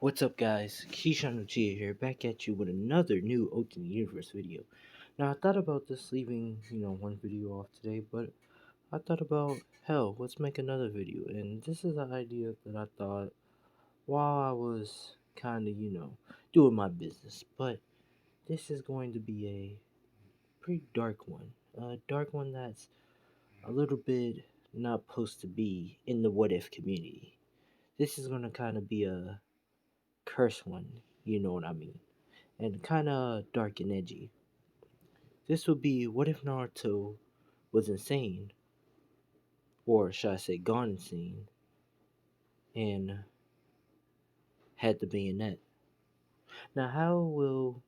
What's up, guys? Keyshawn Uchiha here, back at you with another new Ultimate Universe video. Now, I thought about just leaving, one video off today, but I thought about, hell, let's make another video. And this is an idea that I thought while I was kind of, doing my business. But this is going to be a pretty dark one. A dark one that's a little bit not supposed to be in the what if community. This is going to kind of be a curse one, you know what I mean? And kind of dark and edgy. This would be what if Naruto was insane, or should I say gone insane, and had the bayonet. Now, how will,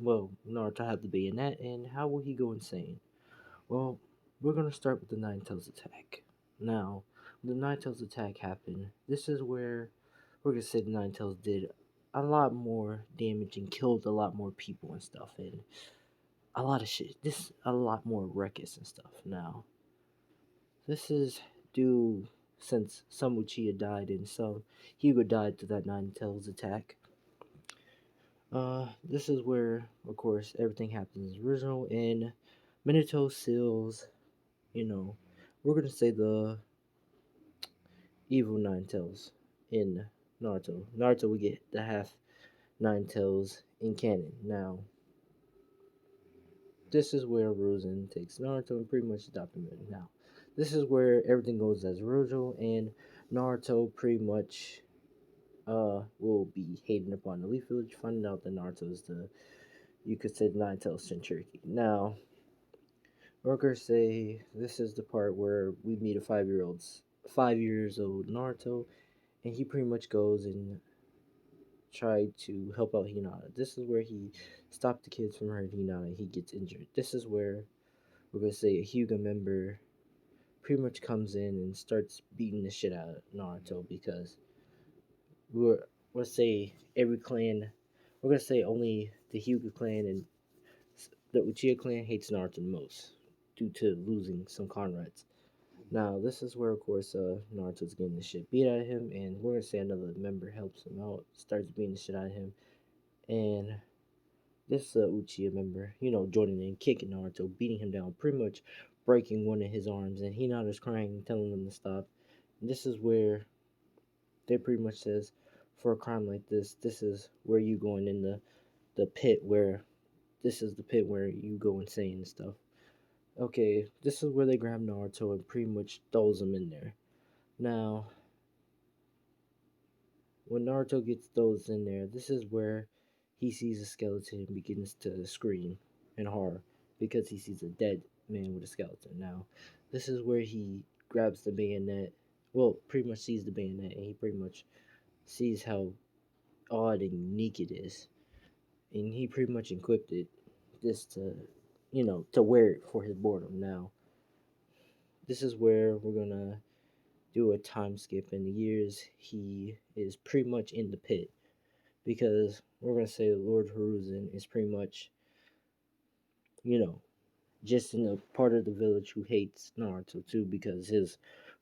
Naruto have the bayonet, and how will he go insane? Well, we're going to start with the Nine Tails attack. Now, when the Nine Tails attack happened, this is where we're going to say the Nine Tails did a lot more damage and killed a lot more people and stuff, and a lot of shit. This a lot more ruckus and stuff. Now, this is due since some Uchiha died and some Hyuga died to that Nine Tails attack. This is where, of course, everything happens as original, and Minato seals, you know, we're gonna say the evil Nine Tails in Naruto. Naruto will get the half Nine Tails in canon. Now, this is where Rosen takes Naruto and pretty much adopts him. Now, this is where everything goes as original, and Naruto pretty much will be hating upon the Leaf Village, finding out that Naruto is the, you could say, the Nine-Tailed Centurion. Now, we're say this is the part where we meet a 5 years old Naruto, and he pretty much goes and tried to help out Hinata. This is where he stopped the kids from hurting Hinata. He gets injured. This is where we're gonna say a Hyuga member pretty much comes in and starts beating the shit out of Naruto because we're let's say every clan, we're gonna say only the Hyuga clan and the Uchiha clan hates Naruto the most due to losing some comrades. Now this is where of course Naruto's getting the shit beat out of him, and we're gonna say another member helps him out, starts beating the shit out of him, and this Uchiha member, joining in, kicking Naruto, beating him down, pretty much breaking one of his arms, and Hinata's crying, telling him to stop. And this is where they pretty much says, for a crime like this is where you going in the pit where this is the pit where you go insane and stuff. Okay, this is where they grab Naruto and pretty much throws him in there. Now, when Naruto gets those in there, this is where he sees a skeleton and begins to scream in horror because he sees a dead man with a skeleton. Now, this is where he grabs the bayonet. Well, pretty much sees the bayonet, and he pretty much sees how odd and unique it is, and he pretty much equipped it just to, to wear it for his boredom. Now, this is where we're gonna do a time skip in the years he is pretty much in the pit, because we're gonna say Lord Hiruzen is pretty much, you know, just in a part of the village who hates Naruto too, because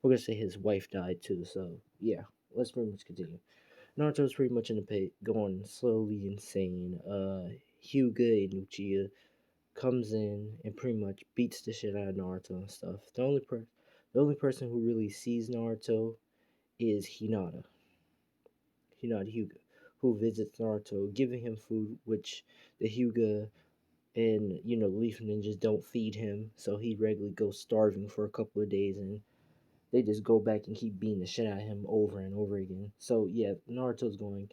we're gonna say his wife died too. So yeah, let's pretty much continue. Naruto's pretty much in the pit, going slowly insane. Hyuga and Uchiha comes in and pretty much beats the shit out of Naruto and stuff. The only person who really sees Naruto is Hinata Hyuga, who visits Naruto, giving him food, which the Hyuga and Leaf Ninjas don't feed him, so he regularly goes starving for a couple of days, and they just go back and keep beating the shit out of him over and over again. So yeah, Naruto's going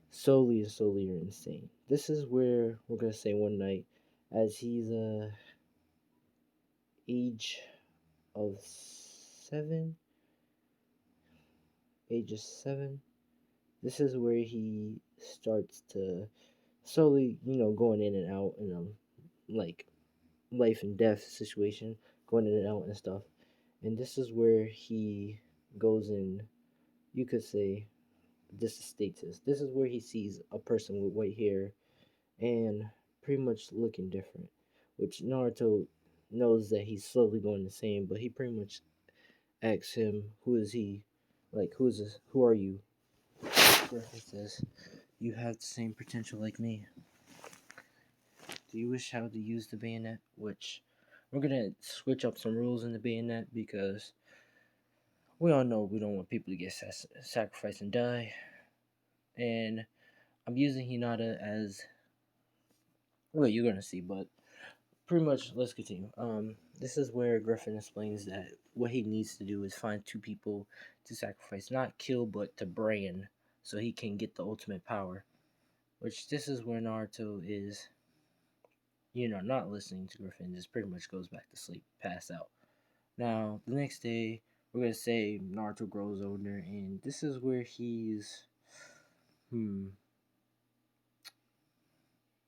slowly and slowly insane. This is where we're gonna say one night, as he's age of 7, age of 7. This is where he starts to slowly, going in and out in a like life and death situation, going in and out and stuff. And this is where he goes in, you could say, this is status. This is where he sees a person with white hair and pretty much looking different, which Naruto knows that he's slowly going insane, but he pretty much asks him, "Who is he? Like, who is this? Who are you?" Griffin says, "You have the same potential like me. Do you wish how to use the bayonet?" Which we're gonna switch up some rules in the bayonet because we all know we don't want people to get sacrificed and die. And I'm using Hinata as well. You're gonna see, but pretty much let's continue. This is where Griffin explains that what he needs to do is find two people to sacrifice, not kill, but to brand, so he can get the ultimate power. Which this is where Naruto is, not listening to Griffin, just pretty much goes back to sleep, pass out. Now, the next day, we're gonna say Naruto grows older, and this is where he's,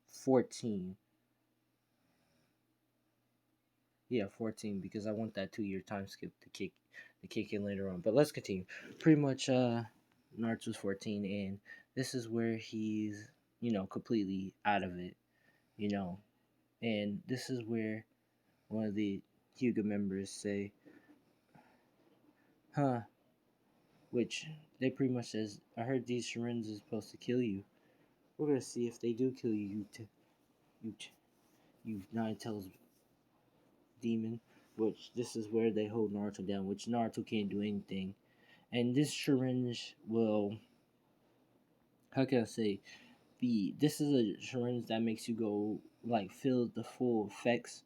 14. Yeah, 14, because I want that 2 year time skip to kick in later on. But let's continue. Pretty much, Naruto's 14, and this is where he's, completely out of it, you know, and this is where one of the Hyuga members say, "Huh," which they pretty much says, "I heard these Shurins is supposed to kill you. We're gonna see if they do kill you, you nine tails demon." Which this is where they hold Naruto down, which Naruto can't do anything. And this syringe will, how can I say, this is a syringe that makes you go like feel the full effects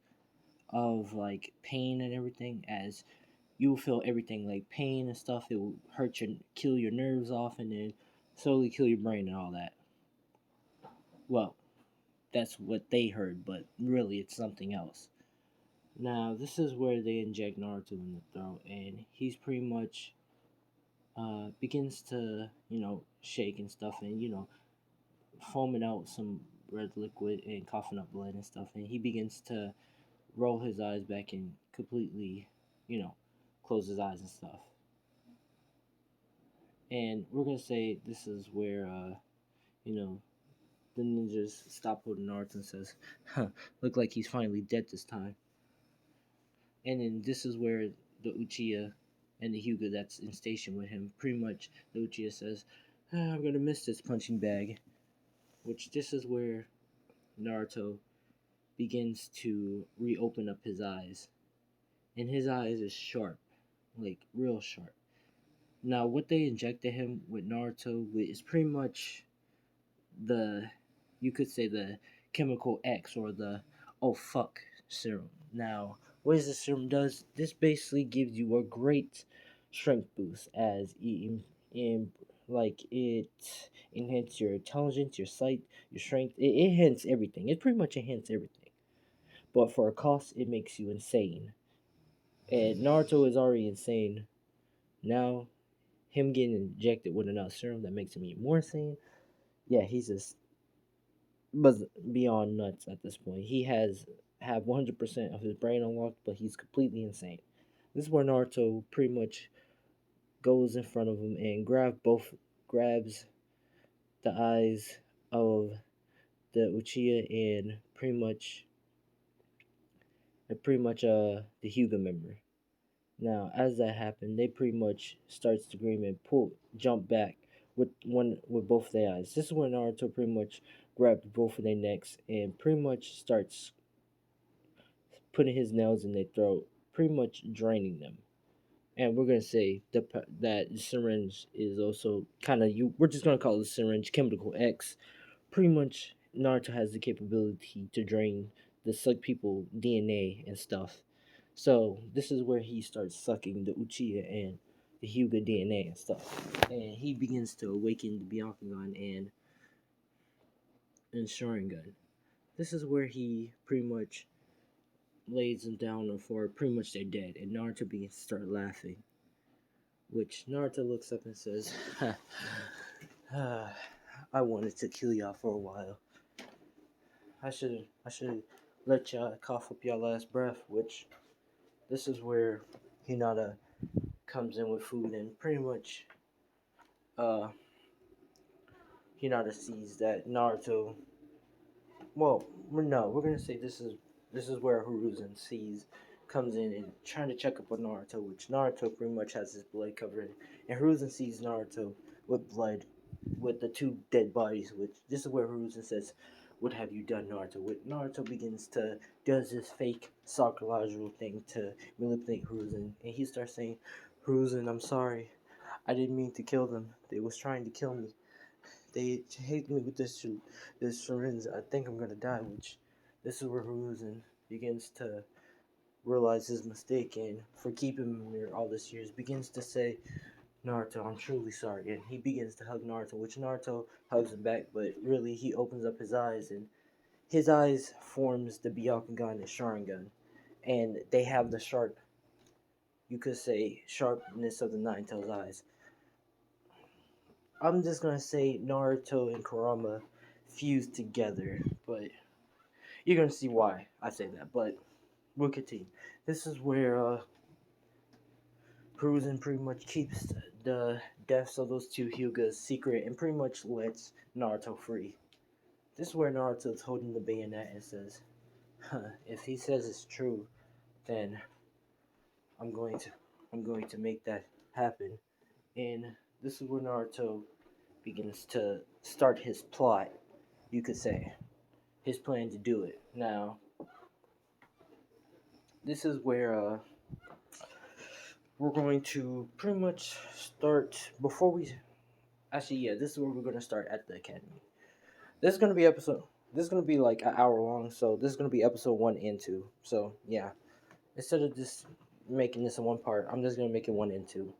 of like pain and everything, as you will feel everything like pain and stuff. It will hurt your, kill your nerves off, and then slowly kill your brain and all that. Well, that's what they heard, but really it's something else. Now this is where they inject Naruto in the throat, and he's pretty much begins to shake and stuff, and foaming out some red liquid and coughing up blood and stuff, and he begins to roll his eyes back and completely, you know, close his eyes and stuff. And we're gonna say this is where you know the ninjas stop holding Naruto and says, "Huh, look like he's finally dead this time." And then this is where the Uchiha and the Hyuga that's in station with him, pretty much the Uchiha says, "I'm gonna miss this punching bag." Which this is where Naruto begins to reopen up his eyes, and his eyes is sharp, like real sharp. Now, what they injected him with Naruto with is pretty much the, you could say the chemical X, or the oh fuck serum. Now, what does this serum does? This basically gives you a great strength boost, as like it enhances your intelligence, your sight, your strength. It enhances everything. It pretty much enhances everything. But for a cost, it makes you insane. And Naruto is already insane. Now, him getting injected with another serum that makes him even more insane. Yeah, he's just was beyond nuts at this point. He has have 100% of his brain unlocked, but he's completely insane. This is where Naruto pretty much goes in front of him and grabs the eyes of the Uchiha and the Hyuga member. Now, as that happened, they pretty much start to scream and jump back with both their eyes. This is when Naruto pretty much grabs both of their necks and pretty much starts putting his nails in their throat, pretty much draining them. And we're gonna say that syringe is also kind of you. We're just gonna call it syringe chemical X. Pretty much, Naruto has the capability to drain the suck people DNA and stuff. So this is where he starts sucking the Uchiha and the Hyuga DNA and stuff, and he begins to awaken the Byakugan and Sharingan. This is where he pretty much lays them down on the floor. Pretty much they're dead, and Naruto begins to start laughing. Which Naruto looks up and says, "I wanted to kill y'all for a while. I should let y'all cough up y'all last breath." Which this is where Hinata comes in with food, and pretty much uh Hinata sees that Naruto. Well, no, we're gonna say this is where Hiruzen comes in and trying to check up on Naruto, which Naruto pretty much has his blood covered, and Hiruzen sees Naruto with blood, with the two dead bodies. Which this is where Hiruzen says, "What have you done, Naruto?" With Naruto begins to does this fake psychological thing to manipulate Hiruzen, and he starts saying, "Hiruzen, I'm sorry. I didn't mean to kill them. They was trying to kill me. They hate me with this syringe. I think I'm gonna die." Which this is where Hiruzen begins to realize his mistake and for keeping him there all this years begins to say, "Naruto, I'm truly sorry." And he begins to hug Naruto, which Naruto hugs him back, but really he opens up his eyes and his eyes forms the Byakugan and Sharingan. And they have the sharp, you could say, sharpness of the Nine Tails eyes. I'm just gonna say Naruto and Kurama fused together, but you're gonna see why I say that. But we'll continue. This is where Hiruzen pretty much keeps the deaths of those two Hyugas secret and pretty much lets Naruto free. This is where Naruto's holding the bayonet and says, huh, "If he says it's true, then I'm going to I'm going to make that happen." And this is where Naruto begins to start his plot, you could say, his plan to do it. Now, this is where we're going to pretty much start before we actually yeah, this is where we're going to start at the academy. This is going to be episode this is going to be like an hour long, so this is going to be episode 1 and 2. So, yeah. Instead of just making this in one part, I'm just going to make it 1 and 2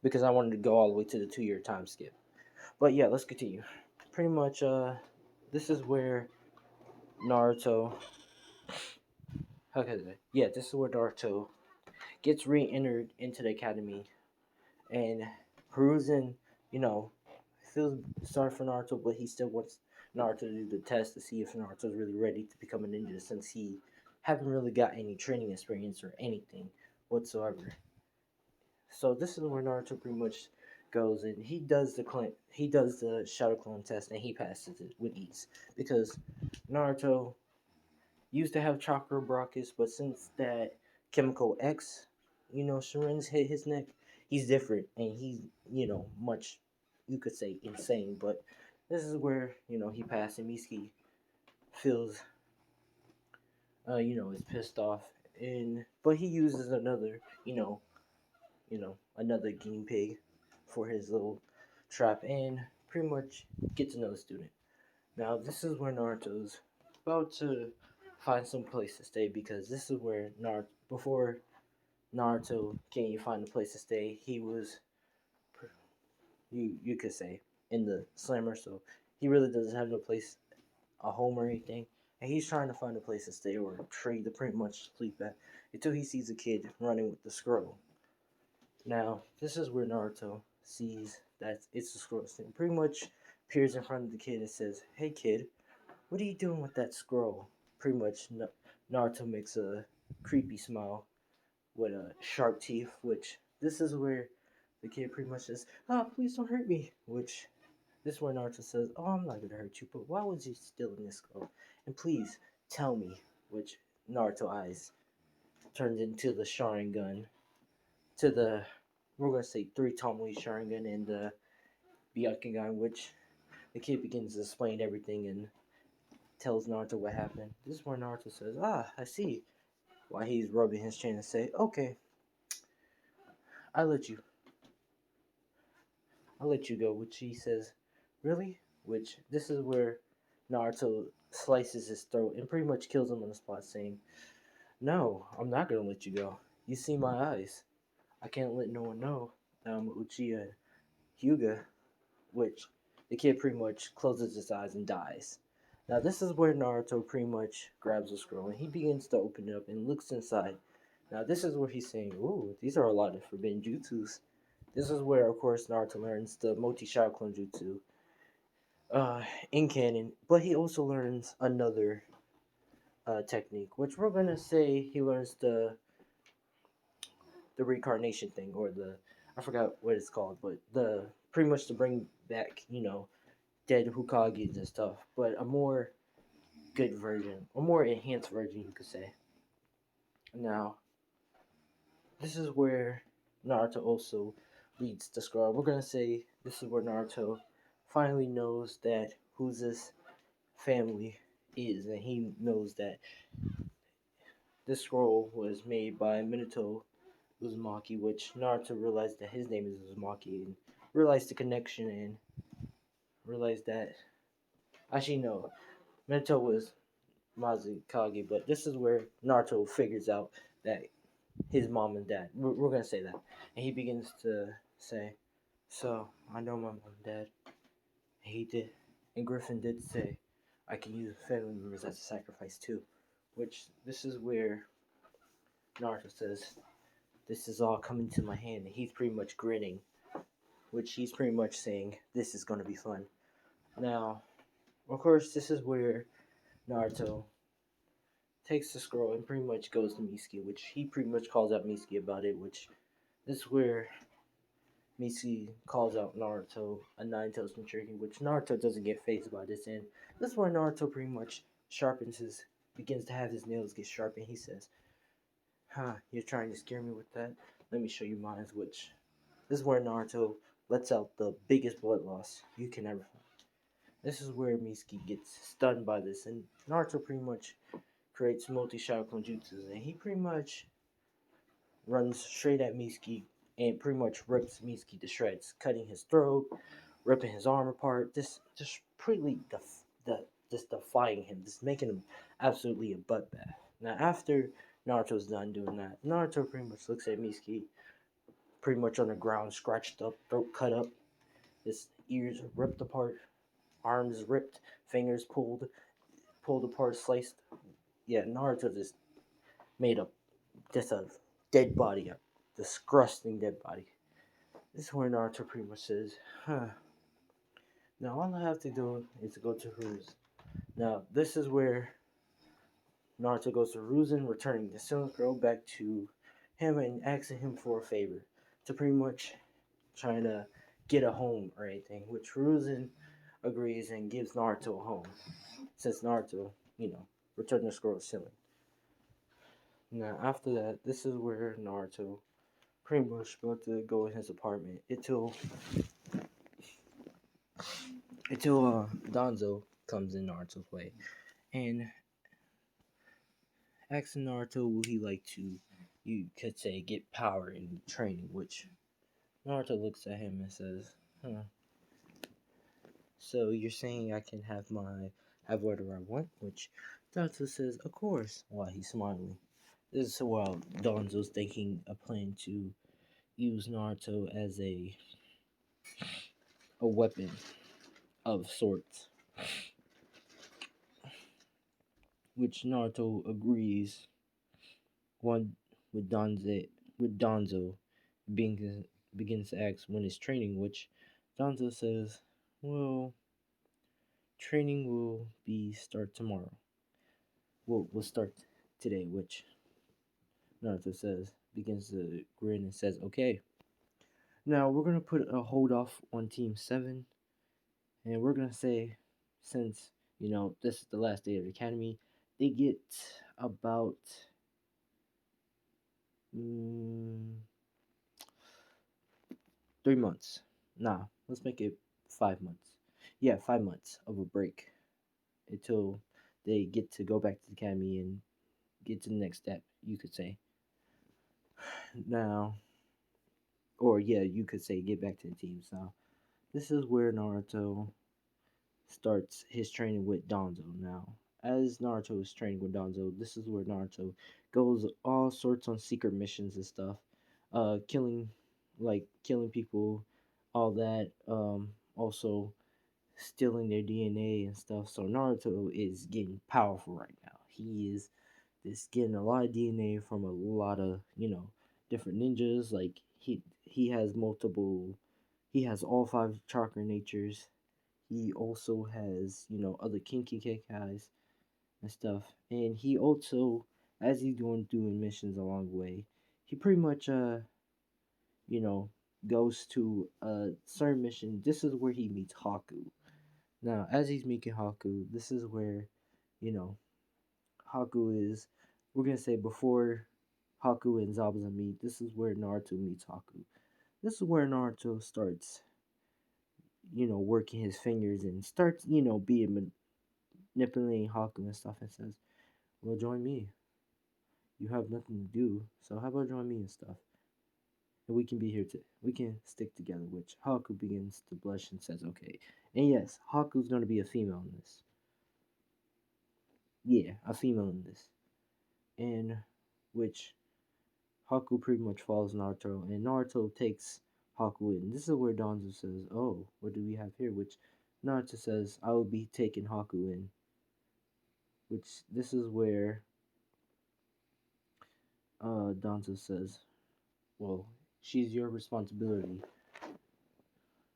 because I wanted to go all the way to the 2-year time skip. But yeah, let's continue. Pretty much this is where Naruto okay, yeah, this is where Naruto gets re-entered into the academy, and Hiruzen, you know, feels sorry for Naruto, but he still wants Naruto to do the test to see if Naruto's really ready to become a ninja, since he haven't really got any training experience or anything whatsoever. So this is where Naruto pretty much goes and he does the shadow clone test and he passes it with ease because Naruto used to have chakra Brachus, but since that chemical X, syringe hit his neck, he's different and he's, much, you could say, insane. But this is where, he passed and Miski feels, is pissed off. But he uses another, another guinea pig for his little trap and pretty much gets another student. Now, this is where Naruto's about to find some place to stay because this is where before Naruto can't even find a place to stay, he was, you could say, in the slammer, so he really doesn't have no place, a home or anything. And he's trying to find a place to stay or a tree to pretty much sleep at until he sees a kid running with the scroll. Now, this is where Naruto sees that it's the scroll and pretty much appears in front of the kid and says, "Hey kid, what are you doing with that scroll?" Pretty much, Naruto makes a creepy smile with sharp teeth, which this is where the kid pretty much says, "Oh, please don't hurt me." Which this is where Naruto says, "Oh, I'm not gonna hurt you, but why was you stealing this scroll? And please tell me." Which Naruto eyes turns into the Sharingan, to the we're gonna say 3 Tomui Sharingan and the Byakugan, which the kid begins to explain everything and tells Naruto what happened. This is where Naruto says, "Ah, I see." While he's rubbing his chin and say, "Okay, I let you, I'll let you go." Which he says, "Really?" Which this is where Naruto slices his throat and pretty much kills him on the spot, saying, "No, I'm not gonna let you go. You see my eyes. I can't let no one know that I'm Uchiha Hyuga." Which the kid pretty much closes his eyes and dies. Now this is where Naruto pretty much grabs the scroll and he begins to open it up and looks inside. Now this is where he's saying, "Ooh, these are a lot of forbidden jutsus." This is where, of course, Naruto learns the Multi Shadow Clone Jutsu uh, in canon, but he also learns another technique, which we're gonna say he learns the reincarnation thing, or the I forgot what it's called, but the pretty much to bring back dead Hokages and stuff, but a more good version, a more enhanced version, you could say. Now, this is where Naruto also leads the scroll. We're gonna say this is where Naruto finally knows that who's this family is, and he knows that this scroll was made by Minato Uzumaki, which Naruto realized that his name is Uzumaki, and realized the connection, and realized that actually no, Minato was Mazukage, but this is where Naruto figures out that his mom and dad. We're gonna say that, and he begins to say, "So I know my mom and dad. He did, and Griffin did say I can use family members as a sacrifice too." Which this is where Naruto says, "This is all coming to my hand," and he's pretty much grinning, which he's pretty much saying, "This is gonna be fun." Now, of course, this is where Naruto takes the scroll and pretty much goes to Mitsuki, which he pretty much calls out Mitsuki about it, which this is where Mitsuki calls out Naruto a nine-tails Jinchuriki, which Naruto doesn't get phased by this, and this is where Naruto pretty much begins to have his nails get sharp, and he says, "Huh, you're trying to scare me with that? Let me show you mine," which this is where Naruto lets out the biggest blood loss you can ever find. This is where Mitsuki gets stunned by this, and Naruto pretty much creates multi-shadow jutsus, and he pretty much runs straight at Mitsuki and pretty much rips Mitsuki to shreds, cutting his throat, ripping his arm apart, just pretty just defying him, just making him absolutely a buttbath. Now after Naruto's done doing that, Naruto pretty much looks at Mitsuki, pretty much on the ground, scratched up, throat cut up, his ears ripped apart, arms ripped, fingers pulled apart, sliced. Yeah, Naruto just made a just a dead body, a disgusting dead body. This is where Naruto pretty much says, huh. Now all I have to do is go to Ruse. Now this is where Naruto goes to Ruzen, returning the Silver Girl back to him and asking him for a favor to pretty much trying to get a home or anything, which Ruzen agrees and gives Naruto a home. Since Naruto, returned the scroll ceiling. Now after that, this is where Naruto pretty much about to go in his apartment until Danzo comes in Naruto's way and asks Naruto will he like to, you could say, get power in training, which Naruto looks at him and says, huh, so you're saying I can have whatever I want, which Danzo says, of course, while he's smiling. This is while Danzo's thinking a plan to use Naruto as a weapon of sorts, which Naruto agrees one with Danzo being, begins to ask when is training, which Danzo says, well, training will be start tomorrow. We'll start today, which Naruto says, begins to grin and says, okay. Now we're gonna put a hold off on Team 7, and we're gonna say, since this is the last day of the academy, they get about mm, 3 months. Nah, let's make it 5 months. Yeah, 5 months of a break until they get to go back to the academy and get to the next step, you could say. Now, or yeah, you could say get back to the teams. Now, this is where Naruto starts his training with Danzo. Now, as Naruto is training with Danzo, this is where Naruto goes all sorts on secret missions and stuff, killing, killing people, all that. Also stealing their DNA and stuff. So Naruto is getting powerful right now. He is just getting a lot of DNA from a lot of different ninjas. Like he has multiple. He has all five chakra natures. He also has other kinky Kekais and stuff. And he also, as he's doing missions along the way, he pretty much you know goes to a certain mission. This is where he meets Haku. Now, as he's meeting Haku, this is where, you know, Haku is, we're going to say before Haku and Zabuza meet, this is where Naruto meets Haku. This is where Naruto starts working his fingers and starts, being manipulating Haku and stuff and says, well, join me. You have nothing to do, so how about join me and stuff? And we can be here we can stick together, which Haku begins to blush and says, okay. And yes, Haku's going to be a female in this. Yeah, a female in this. And which Haku pretty much follows Naruto, and Naruto takes Haku in. This is where Danzo says, oh, what do we have here? Which Naruto says, I will be taking Haku in. Which this is where Danzo says, well, she's your responsibility.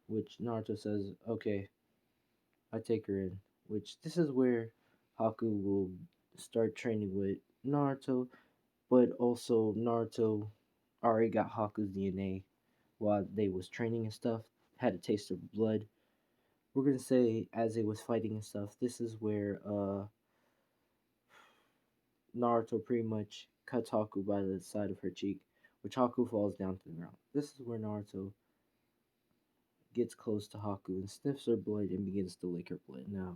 Which Naruto says, okay, I take her in. Which this is where Haku will start training with Naruto, but also Naruto already got Haku's DNA while they was training and stuff. Had a taste of blood. We're gonna say as they was fighting and stuff. This is where Naruto pretty much cuts Haku by the side of her cheek, which Haku falls down to the ground. This is where Naruto gets close to Haku and sniffs her blood and begins to lick her blood. Now,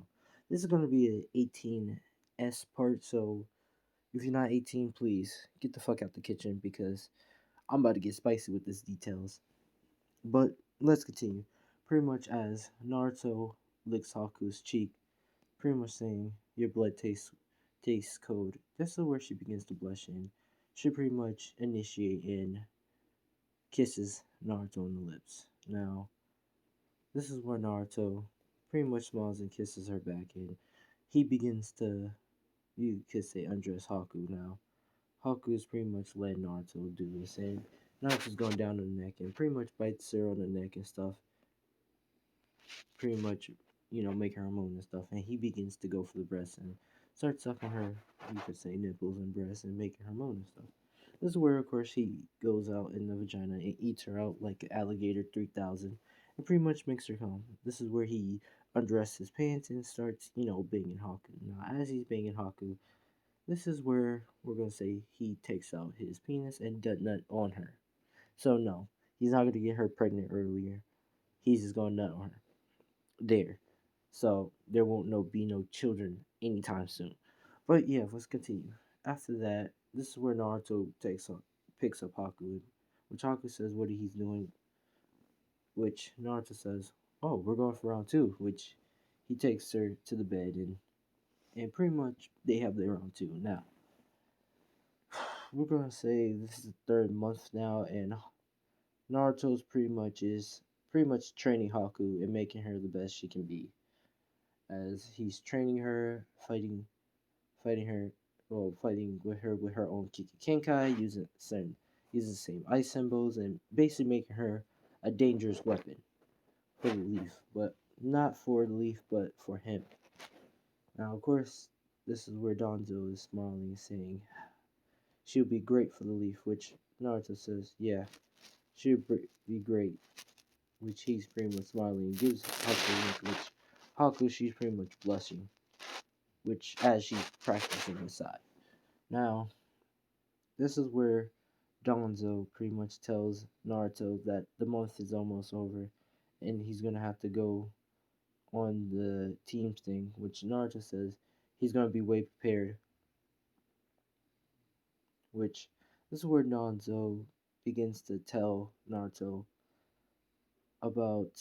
this is going to be an 18S part, so if you're not 18, please get the fuck out the kitchen because I'm about to get spicy with these details. But let's continue. Pretty much as Naruto licks Haku's cheek, pretty much saying, your blood tastes cold. This is where she begins to blush and she pretty much initiate and kisses Naruto on the lips. Now, this is where Naruto pretty much smiles and kisses her back, and he begins to, you could say, undress Haku. Now, Haku is pretty much letting Naruto do this, and Naruto's going down on the neck and pretty much bites her on the neck and stuff, pretty much, making her moan and stuff, and he begins to go for the breast and starts sucking her, you could say, nipples and breasts and making her moan and stuff. This is where, of course, he goes out in the vagina and eats her out like Alligator 3000 and pretty much makes her come. This is where he undresses his pants and starts, banging Haku. Now, as he's banging Haku, this is where we're going to say he takes out his penis and does nut on her. So, no, he's not going to get her pregnant earlier. He's just going to nut on her. There. So, there won't be no children anytime soon. But yeah, let's continue. After that, this is where Naruto picks up Haku, which Haku says what he's doing, which Naruto says, "Oh, we're going for round two," which he takes her to the bed and pretty much they have their round two. Now, we're gonna say this is the third month now, and Naruto's pretty much training Haku and making her the best she can be, as he's training her, fighting her, well, fighting with her own Kiki using the same ice symbols, and basically making her a dangerous weapon for the Leaf, but not for the Leaf, but for him. Now, of course, this is where Donzo is smiling and saying she would be great for the Leaf, which Naruto says, yeah, she would be great, which he's pretty much smiling and gives Haku a look, which Haku, she's pretty much blushing, which as she's practicing inside. Now, this is where Donzo pretty much tells Naruto that the month is almost over and he's gonna have to go on the team thing, which Naruto says he's gonna be way prepared. Which this is where Donzo begins to tell Naruto about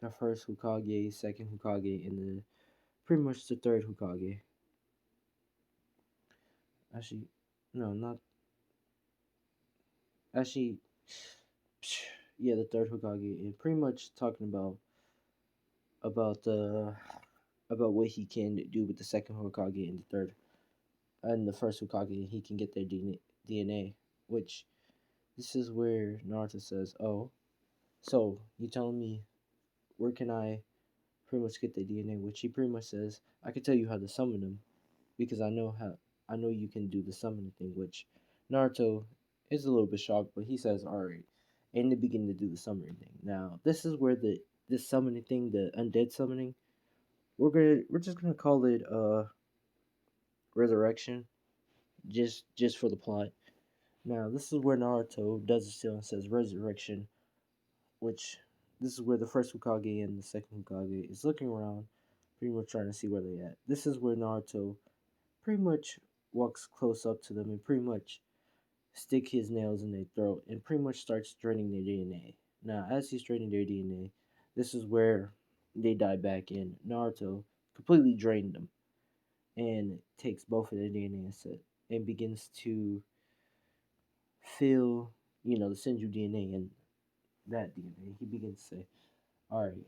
the first Hokage, second Hokage, and the pretty much the third Hokage. Actually, no, not actually. Yeah, the third Hokage, and pretty much talking about uh about what he can do with the second Hokage and the third and the first Hokage. He can get their DNA, which this is where Naruto says, "Oh, so you telling me where can I pretty much get the DNA?" Which he pretty much says, "I can tell you how to summon them because I know you can do the summoning thing." Which Naruto is a little bit shocked, but he says, "All right," and they begin to do the summoning thing. Now, this is where this summoning thing, the undead summoning, we're just gonna call it resurrection, just for the plot. Now, this is where Naruto does it still and says resurrection, which This is where the first Hokage and the second Hokage is looking around, pretty much trying to see where they at. This is where Naruto pretty much walks close up to them and pretty much stick his nails in their throat and pretty much starts draining their DNA. Now, as he's draining their DNA, this is where they die back in. Naruto completely drained them and takes both of their DNA set and begins to fill, the Senju DNA and that DNA. He begins to say, all right,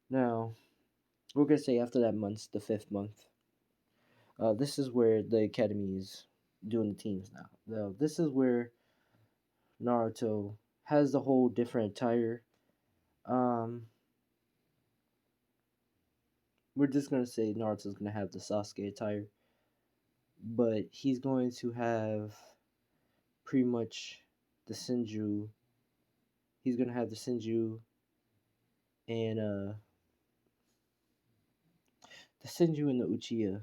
now we're going to say after that month, the fifth month, this is where the academy is doing the teams now. Now, this is where Naruto has the whole different attire. Um, we're just gonna say Naruto's gonna have the Sasuke attire, but he's going to have pretty much the Senju. He's gonna have the Senju and the Uchiha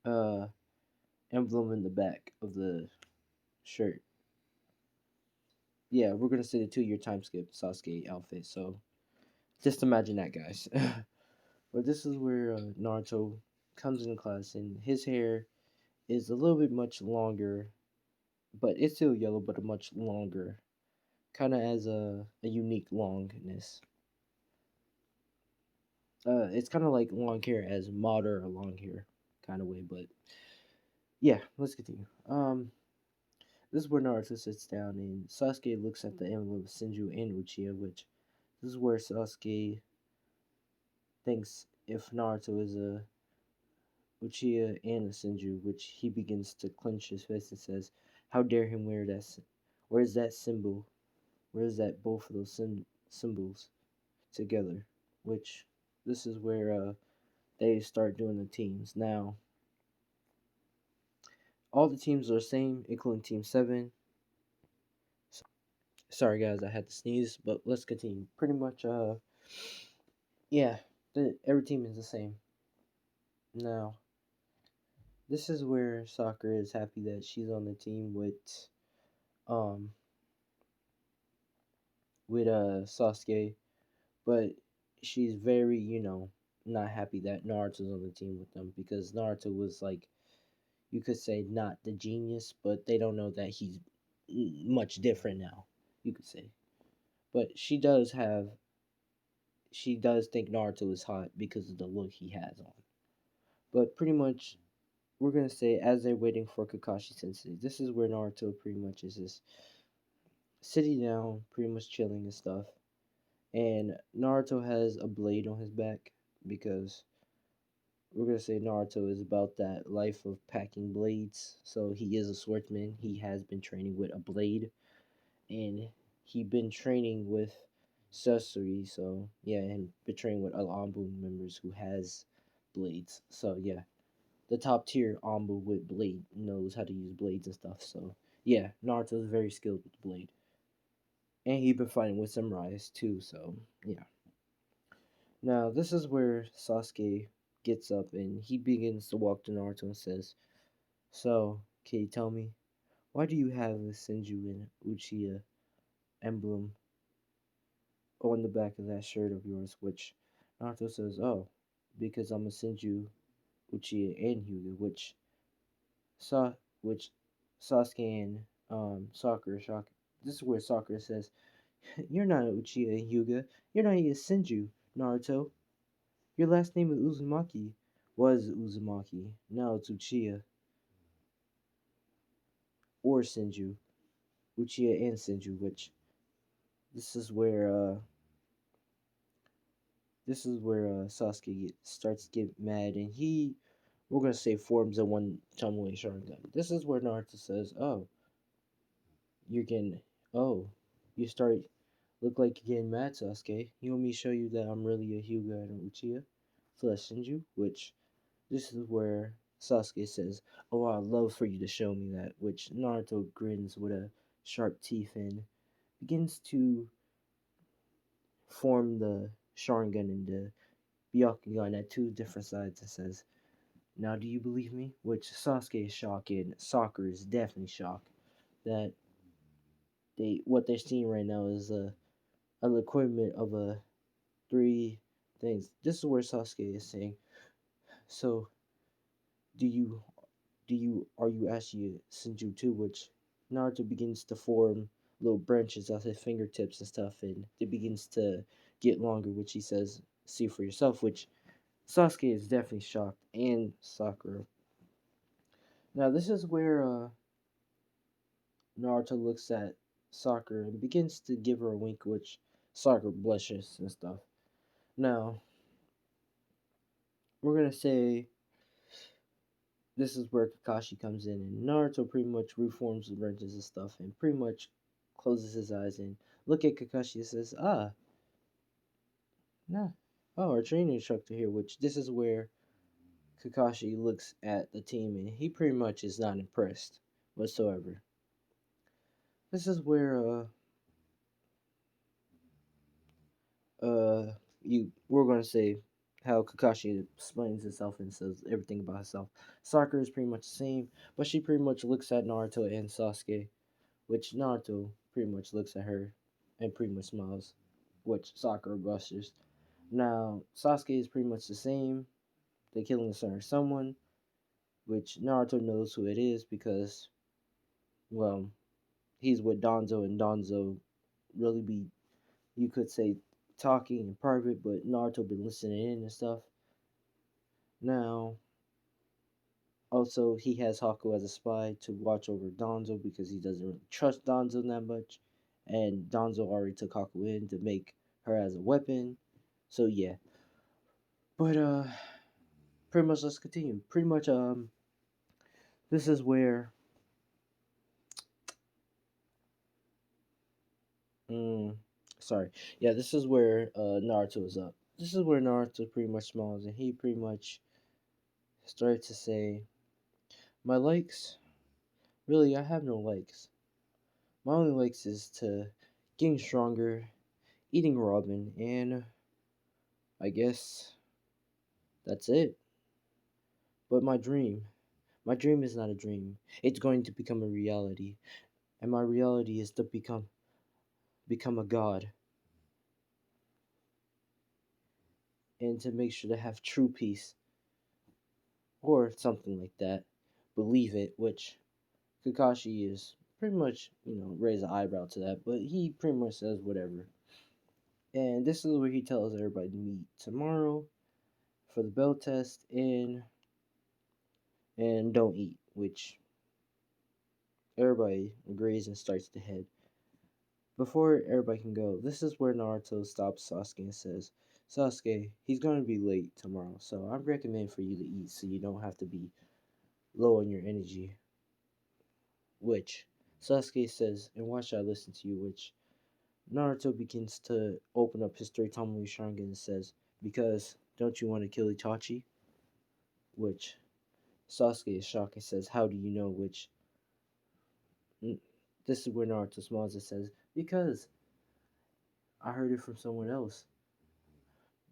uh emblem in the back of the shirt. Yeah, we're gonna say the 2 year time skip Sasuke outfit. So just imagine that, guys. But this is where Naruto comes into class, and his hair is a little bit much longer, but it's still yellow, but a much longer, kind of as a unique longness. It's kind of like long hair as modern long hair kind of way, but yeah, let's continue. This is where Naruto sits down and Sasuke looks at the emblem of Senju and Uchiha, which this is where Sasuke thinks if Naruto is a Uchiha and a Senju, which he begins to clench his fist and says, "How dare him wear that? Where's that symbol? Where's that both of those symbols together?" Which this is where they start doing the teams. Now, all the teams are the same, including Team 7. Sorry, guys, I had to sneeze, but let's continue. Pretty much, yeah, every team is the same. Now, this is where Sakura is happy that she's on the team um, with Sasuke, but she's very, not happy that Naruto's on the team with them because Naruto was like, you could say not the genius, but they don't know that he's much different now, you could say. But she does think Naruto is hot because of the look he has on. But pretty much, we're gonna say as they're waiting for Kakashi Sensei, this is where Naruto pretty much is just sitting down, pretty much chilling and stuff. And Naruto has a blade on his back because we're gonna say Naruto is about that life of packing blades. So he is a swordsman. He has been training with a blade, and he been training with Sasori. So yeah, and been training with other Anbu members who has blades. So yeah, the top tier Anbu with blade knows how to use blades and stuff. So yeah, Naruto is very skilled with the blade, and he been fighting with samurais too. So yeah. Now, this is where Sasuke gets up and he begins to walk to Naruto and says, "So, can you tell me, why do you have a Senju and Uchiha emblem on the back of that shirt of yours?" Which Naruto says, "Oh, because I'm a Senju, Uchiha, and Hyuga," Sa- which Sasuke and Sakura shock. This is where Sakura says, "You're not an Uchiha and Hyuga. You're not even a Senju, Naruto. Your last name is Uzumaki. Was Uzumaki. Now it's Uchiha or Senju. Uchiha and Senju, which this is where Sasuke starts to get mad and we're gonna say forms a one Tomoe Sharingan. This is where Naruto says, "Oh, you're getting oh, you start look like you're getting mad, Sasuke. You want me to show you that I'm really a Hyuga and an Uchiha slash Senju?" Which this is where Sasuke says, "Oh, I'd love for you to show me that," which Naruto grins with a sharp teeth and begins to form the Sharingan and the Byakugan at two different sides and says, "Now do you believe me?" Which Sasuke is shocked and Sakura is definitely shocked that what they're seeing right now is a equivalent of a three things. This is where Sasuke is saying, so do you are you actually Senjutsu, which Naruto begins to form little branches off his fingertips and stuff, and it begins to get longer, which he says, see for yourself, which Sasuke is definitely shocked, and Sakura. Now this is where Naruto looks at Sakura and begins to give her a wink, which Sakura blushes and stuff. Now, we're gonna say this is where Kakashi comes in, and Naruto pretty much reforms the wrenches and stuff, and pretty much closes his eyes and look at Kakashi and says, "Ah, nah, oh, our training instructor here." Which this is where Kakashi looks at the team, and he pretty much is not impressed whatsoever. This is where uh you we're gonna say how Kakashi explains himself and says everything about himself. Sakura is pretty much the same, but she pretty much looks at Naruto and Sasuke, which Naruto pretty much looks at her and pretty much smiles, which Sakura blushes. Now Sasuke is pretty much the same. They killing a certain someone, which Naruto knows who it is because, well, he's with Danzo, and Danzo really be, you could say, talking in private, but Naruto been listening in and stuff. Now, also he has Haku as a spy to watch over Danzo because he doesn't really trust Danzo that much, and Danzo already took Haku in to make her as a weapon. So yeah, but pretty much let's continue. Pretty much this is where mm, sorry, yeah, this is where Naruto is up. This is where Naruto pretty much smiles, and he pretty much started to say, "My likes, really, I have no likes. My only likes is to getting stronger, eating ramen, and I guess that's it. But my dream is not a dream. It's going to become a reality, and my reality is to become a god, and to make sure to have true peace, or something like that. Believe it," which Kakashi is pretty much, raise an eyebrow to that, but he pretty much says whatever. And this is where he tells everybody to meet tomorrow for the bell test and don't eat, which everybody agrees and starts to head. Before everybody can go, this is where Naruto stops Sasuke and says, "Sasuke, he's going to be late tomorrow, so I recommend for you to eat so you don't have to be low on your energy." Which Sasuke says, "And why should I listen to you?" Which Naruto begins to open up his three Tomoe Sharingan and says, "Because don't you want to kill Itachi?" Which Sasuke is shocked and says, "How do you know?" Which this is where Naruto smiles and says, "Because I heard it from someone else.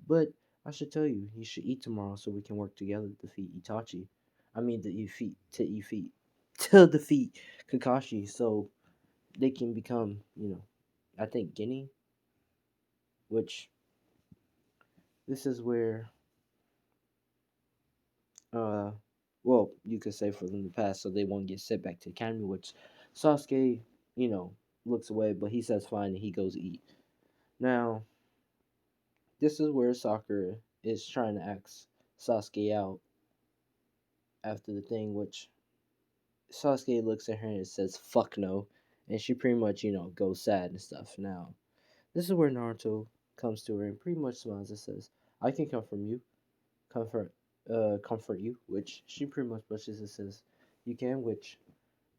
But I should tell you, you should eat tomorrow so we can work together to defeat Itachi. I mean, to defeat Kakashi, so they can become, I think Guinea." Which this is where, uh, well, you could say for them to pass so they won't get sent back to the academy. Which Sasuke, you know, looks away, but he says fine and he goes eat. Now, this is where Sakura is trying to ask Sasuke out after the thing, which Sasuke looks at her and says, "Fuck no." And she pretty much, goes sad and stuff. Now, this is where Naruto comes to her and pretty much smiles and says, "I can comfort, comfort you," which she pretty much blushes and says, "You can," which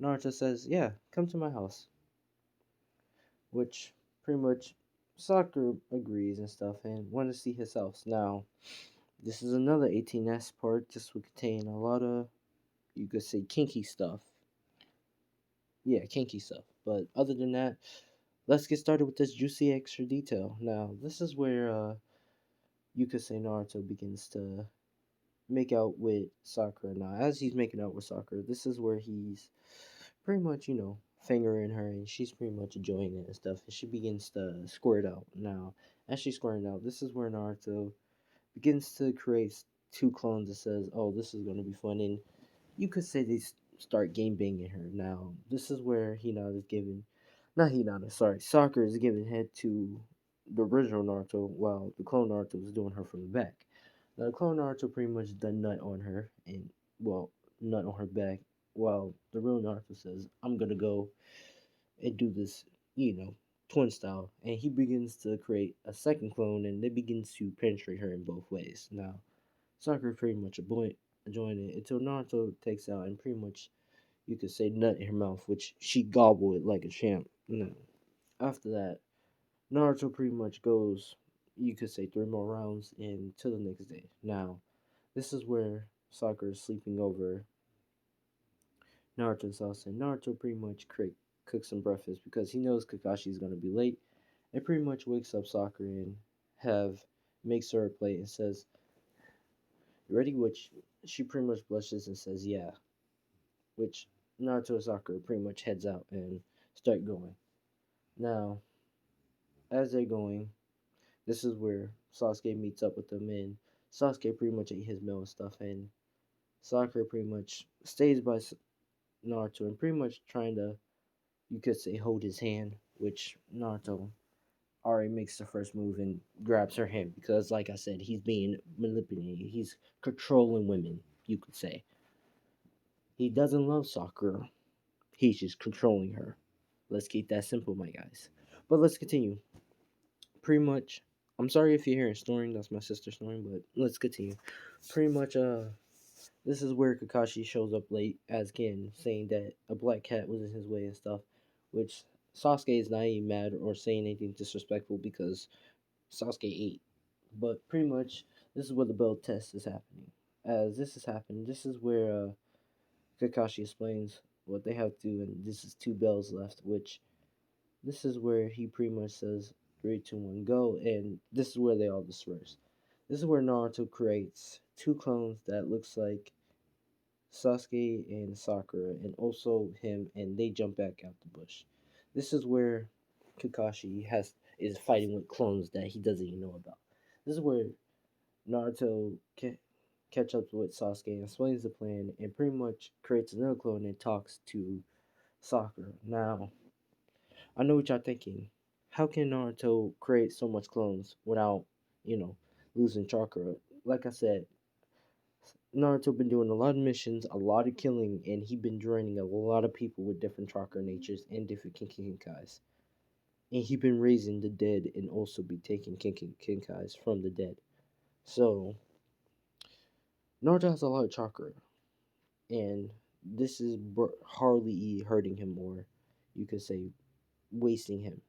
Naruto says, "Yeah, come to my house," which pretty much Sakura agrees and stuff and want to see his house. Now, this is another 18S part. This would contain a lot of, you could say, kinky stuff. Yeah, kinky stuff. But other than that, let's get started with this juicy extra detail. Now, this is where you could say Naruto begins to make out with Sakura. Now, as he's making out with Sakura, this is where he's pretty much, fingering her, and she's pretty much enjoying it and stuff. And she begins to squirt out. Now, as she's squirting out, this is where Naruto begins to create two clones that says, "Oh, this is gonna be fun." And you could say they start game banging her. Now, this is where Hinata is giving, not Hinata, sorry, Sakura is giving head to the original Naruto, while the clone Naruto was doing her from the back. Now, the clone Naruto pretty much done nut on her, and well, nut on her back, while the real Naruto says, "I'm gonna go and do this, you know, twin style." And he begins to create a second clone, and they begins to penetrate her in both ways. Now, Sakura pretty much enjoying it until Naruto takes out and pretty much you could say nut in her mouth, which she gobbled it like a champ. No. After that, Naruto pretty much goes, you could say, three more rounds until the next day. Now, this is where Sakura is sleeping over Naruto's house, and Naruto pretty much cooks some breakfast because he knows Kakashi is gonna be late, and pretty much wakes up Sakura and have makes her a plate and says, "You ready?" Which she pretty much blushes and says, "Yeah." Which Naruto and Sakura pretty much heads out and start going. Now, as they're going, this is where Sasuke meets up with them, and Sasuke pretty much ate his meal and stuff, and Sakura pretty much stays by Naruto and pretty much trying to, you could say, hold his hand, which Naruto already makes the first move and grabs her hand because, like I said, he's being manipulated. He's controlling women, you could say. He doesn't love Sakura. He's just controlling her. Let's keep that simple, my guys. But let's continue. Pretty much, I'm sorry if you're hearing snoring. That's my sister snoring. But let's continue. Pretty much, this is where Kakashi shows up late as Ken, saying that a black cat was in his way and stuff. Which Sasuke is not even mad or saying anything disrespectful because Sasuke ate. But pretty much, this is where the bell test is happening. As this is happening, this is where Kakashi explains what they have to do, and this is two bells left, which this is where he pretty much says 3, 2, 1, go, and this is where they all disperse. This is where Naruto creates two clones that looks like Sasuke and Sakura, and also him, and they jump back out the bush. This is where Kakashi has is fighting with clones that he doesn't even know about. This is where Naruto catch up with Sasuke and explains the plan, and pretty much creates another clone and talks to Sakura. Now, I know what y'all thinking. How can Naruto create so much clones without, you know, losing chakra? Like I said, Naruto been doing a lot of missions, a lot of killing, and he been draining a lot of people with different chakra natures and different Kinkais. And he been raising the dead and also be taking Kinkais from the dead. So Naruto has a lot of chakra, and this is hardly hurting him, or you could say wasting him,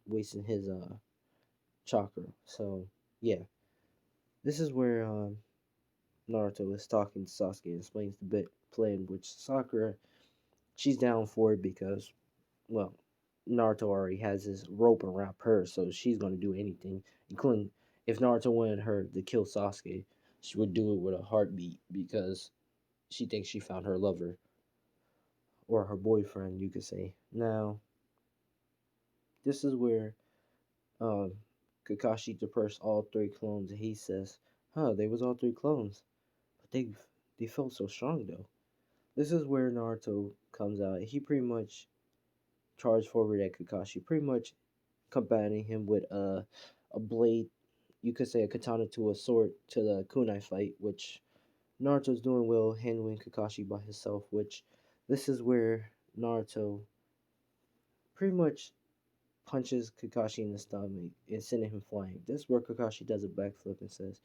wasting his chakra. So yeah, this is where Naruto is talking to Sasuke and explains the bit plan, which Sakura she's down for it because well, Naruto already has his rope around her, so she's gonna do anything, including if Naruto wanted her to kill Sasuke, she would do it with a heartbeat because she thinks she found her lover or her boyfriend, you could say. Now, this is where um, Kakashi dispersed all three clones, and he says, "Huh, they was all three clones, but they felt so strong though." This is where Naruto comes out. He pretty much charged forward at Kakashi, pretty much combating him with a blade. You could say a katana to a sword to the kunai fight, which Naruto's doing well handling Kakashi by himself. Which this is where Naruto pretty much punches Kakashi in the stomach and sending him flying. This is where Kakashi does a backflip and says,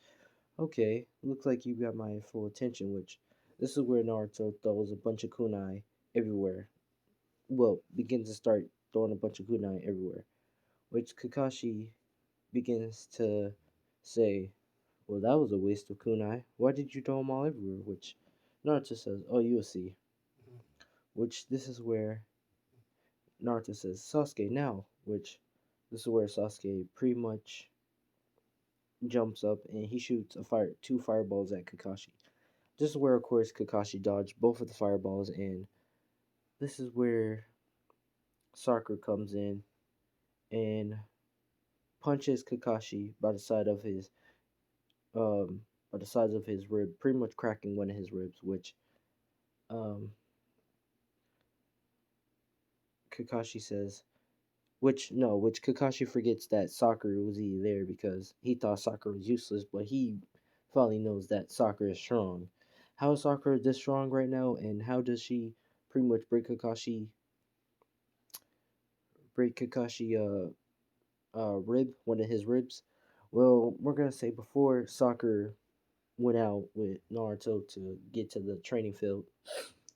"Okay, looks like you got my full attention." Which this is where Naruto throws a bunch of kunai everywhere. Well, begins to start throwing a bunch of kunai everywhere. Which Kakashi begins to say, "Well, that was a waste of kunai. Why did you throw them all everywhere?" Which Naruto says, "Oh, you'll see." Which this is where Naruto says, "Sasuke now." Which this is where Sasuke pretty much jumps up and he shoots two fireballs at Kakashi. This is where, of course, Kakashi dodged both of the fireballs, and this is where Sakura comes in and punches Kakashi um by the sides of his rib, pretty much cracking one of his ribs, which um Kakashi says which Kakashi forgets that Sakura was even there because he thought Sakura was useless, but he finally knows that Sakura is strong. How is Sakura this strong right now, and how does she pretty much break Kakashi rib, one of his ribs? Well, we're gonna say before Sakura went out with Naruto to get to the training field,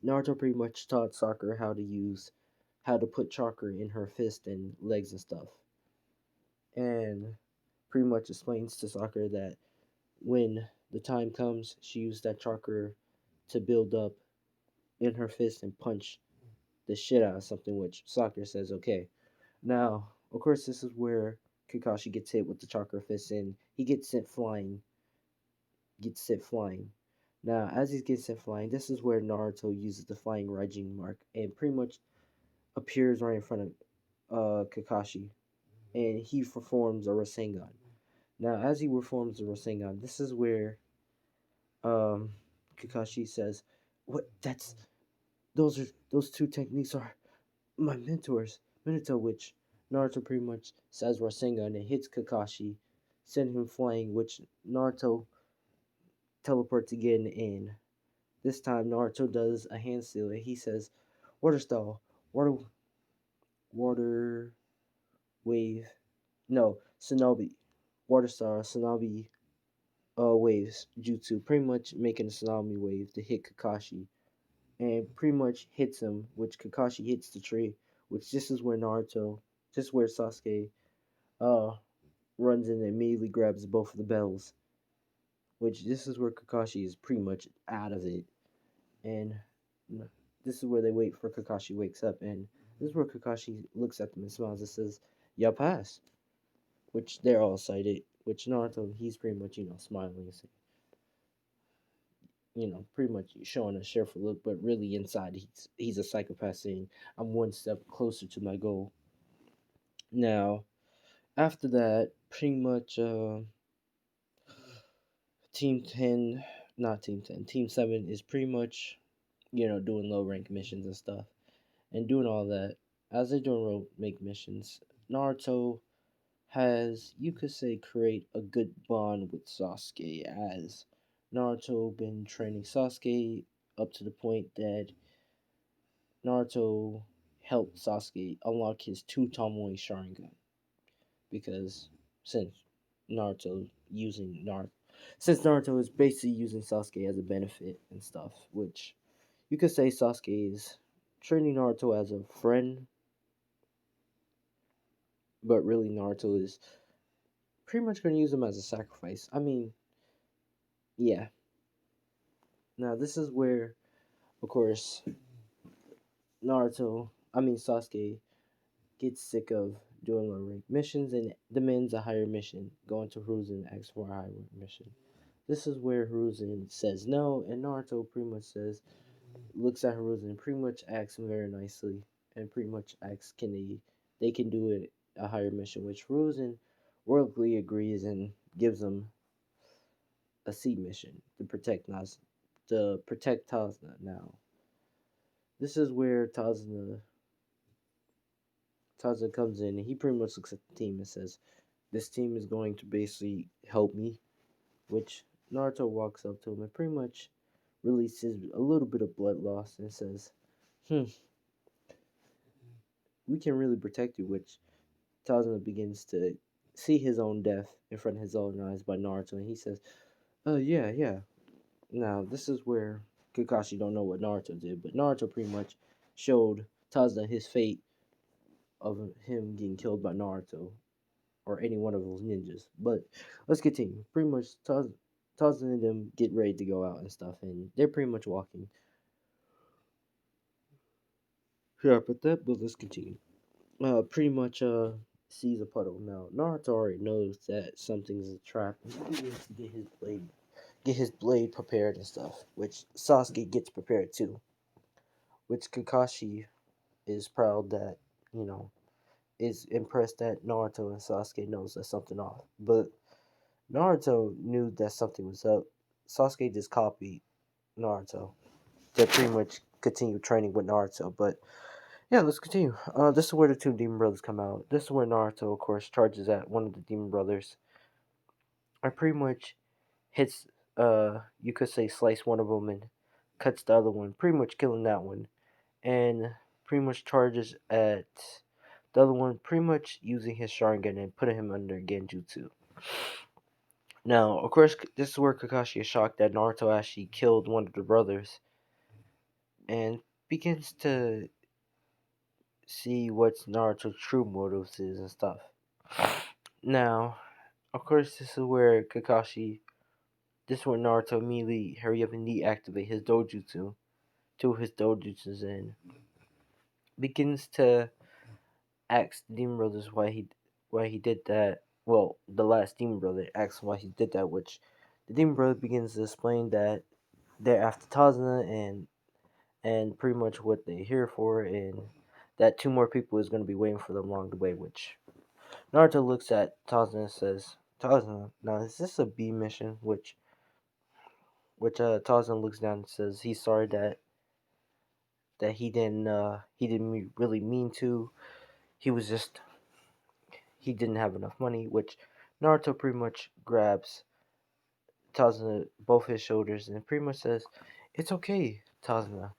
Naruto pretty much taught Sakura how to put chakra in her fist and legs and stuff, and pretty much explains to Sakura that when the time comes, she used that chakra to build up in her fist and punch the shit out of something, which Sakura says okay. Now, of course, this is where Kakashi gets hit with the chakra fist and he gets sent flying. Now, as he gets sent flying, this is where Naruto uses the flying Raijin mark and pretty much appears right in front of Kakashi, and he performs a Rasengan. Now, as he performs the Rasengan, this is where um, Kakashi says, "What? Those two techniques are my mentors." Minato, which Naruto pretty much says Rasengan and hits Kakashi, sending him flying, which Naruto teleports again in. This time, Naruto does a hand seal and he says, "Water style, water, water wave, no, Shinobi, water star, Shinobi waves jutsu, pretty much making a tsunami wave to hit Kakashi, and pretty much hits him, which Kakashi hits the tree, which this is where Sasuke uh runs in and immediately grabs both of the bells, which this is where Kakashi is pretty much out of it, and this is where they wait for Kakashi wakes up, and this is where Kakashi looks at them and smiles and says, "Y'all pass," which they're all excited, which Naruto, he's pretty much, smiling and saying, pretty much showing a cheerful look, but really inside he's a psychopath saying, "I'm one step closer to my goal." Now, after that, pretty much Team 10, not Team 10, Team 7 is pretty much, doing low rank missions and stuff. And doing all that, as they're doing low rank missions, Naruto has, you could say, create a good bond with Sasuke, as Naruto been training Sasuke up to the point that Naruto helped Sasuke unlock his two Tomoe Sharingan, because since using Naruto since Naruto is basically using Sasuke as a benefit and stuff, which you could say Sasuke is treating Naruto as a friend, but really Naruto is pretty much going to use him as a sacrifice. I mean, yeah. Now this is where, of course, Sasuke gets sick of doing low rank missions and demands a higher mission, going to Hiruzen and asks for a higher mission. This is where Hiruzen says no, and Naruto pretty much looks at Hiruzen and pretty much asks him very nicely, and pretty much asks they can do it a higher mission, which Hiruzen worldly agrees and gives him a sea mission to protect Tazna. Now, this is where Tazna comes in and he pretty much looks at the team and says, "This team is going to basically help me," which Naruto walks up to him and pretty much releases a little bit of blood loss and says, "Hmm, we can really protect you," which Tazuna begins to see his own death in front of his own eyes by Naruto, and he says, yeah, yeah." Now, this is where Kakashi don't know what Naruto did, but Naruto pretty much showed Tazuna his fate of him getting killed by Naruto or any one of those ninjas. But let's continue. Pretty much, Tazuna and them get ready to go out and stuff, and they're pretty much walking. Yeah, but let's continue. Pretty much sees a puddle. Now Naruto already knows that something's a trap, and he needs to get his blade prepared and stuff. Which Sasuke gets prepared too. Which Kakashi is proud that you know, is impressed that Naruto and Sasuke knows that something off. But Naruto knew that something was up. Sasuke just copied Naruto to pretty much continue training with Naruto. But yeah, let's continue. This is where the two demon brothers come out. This is where Naruto, of course, charges at one of the demon brothers. I pretty much hits, you could say, slice one of them and cuts the other one, pretty much killing that one, and pretty much charges at the other one, pretty much using his Sharingan and putting him under Genjutsu. Now, of course, this is where Kakashi is shocked that Naruto actually killed one of the brothers and begins to see what Naruto's true motives is and stuff. Now, of course, this is where Naruto immediately hurry up and deactivate his dojutsu, two of his dojutsus, and begins to ask the Demon Brothers why he did that. Well, the last Demon Brother asks why he did that, which the Demon Brother begins to explain that they're after Tazuna and pretty much what they're here for, and that two more people is going to be waiting for them along the way. Which Naruto looks at Tazuna and says, "Tazuna, now is this a B mission?" Which Tazuna looks down and says he's sorry that he didn't really mean to. He was just he didn't have enough money, which Naruto pretty much grabs Tazuna both his shoulders and pretty much says, "It's okay, Tazuna,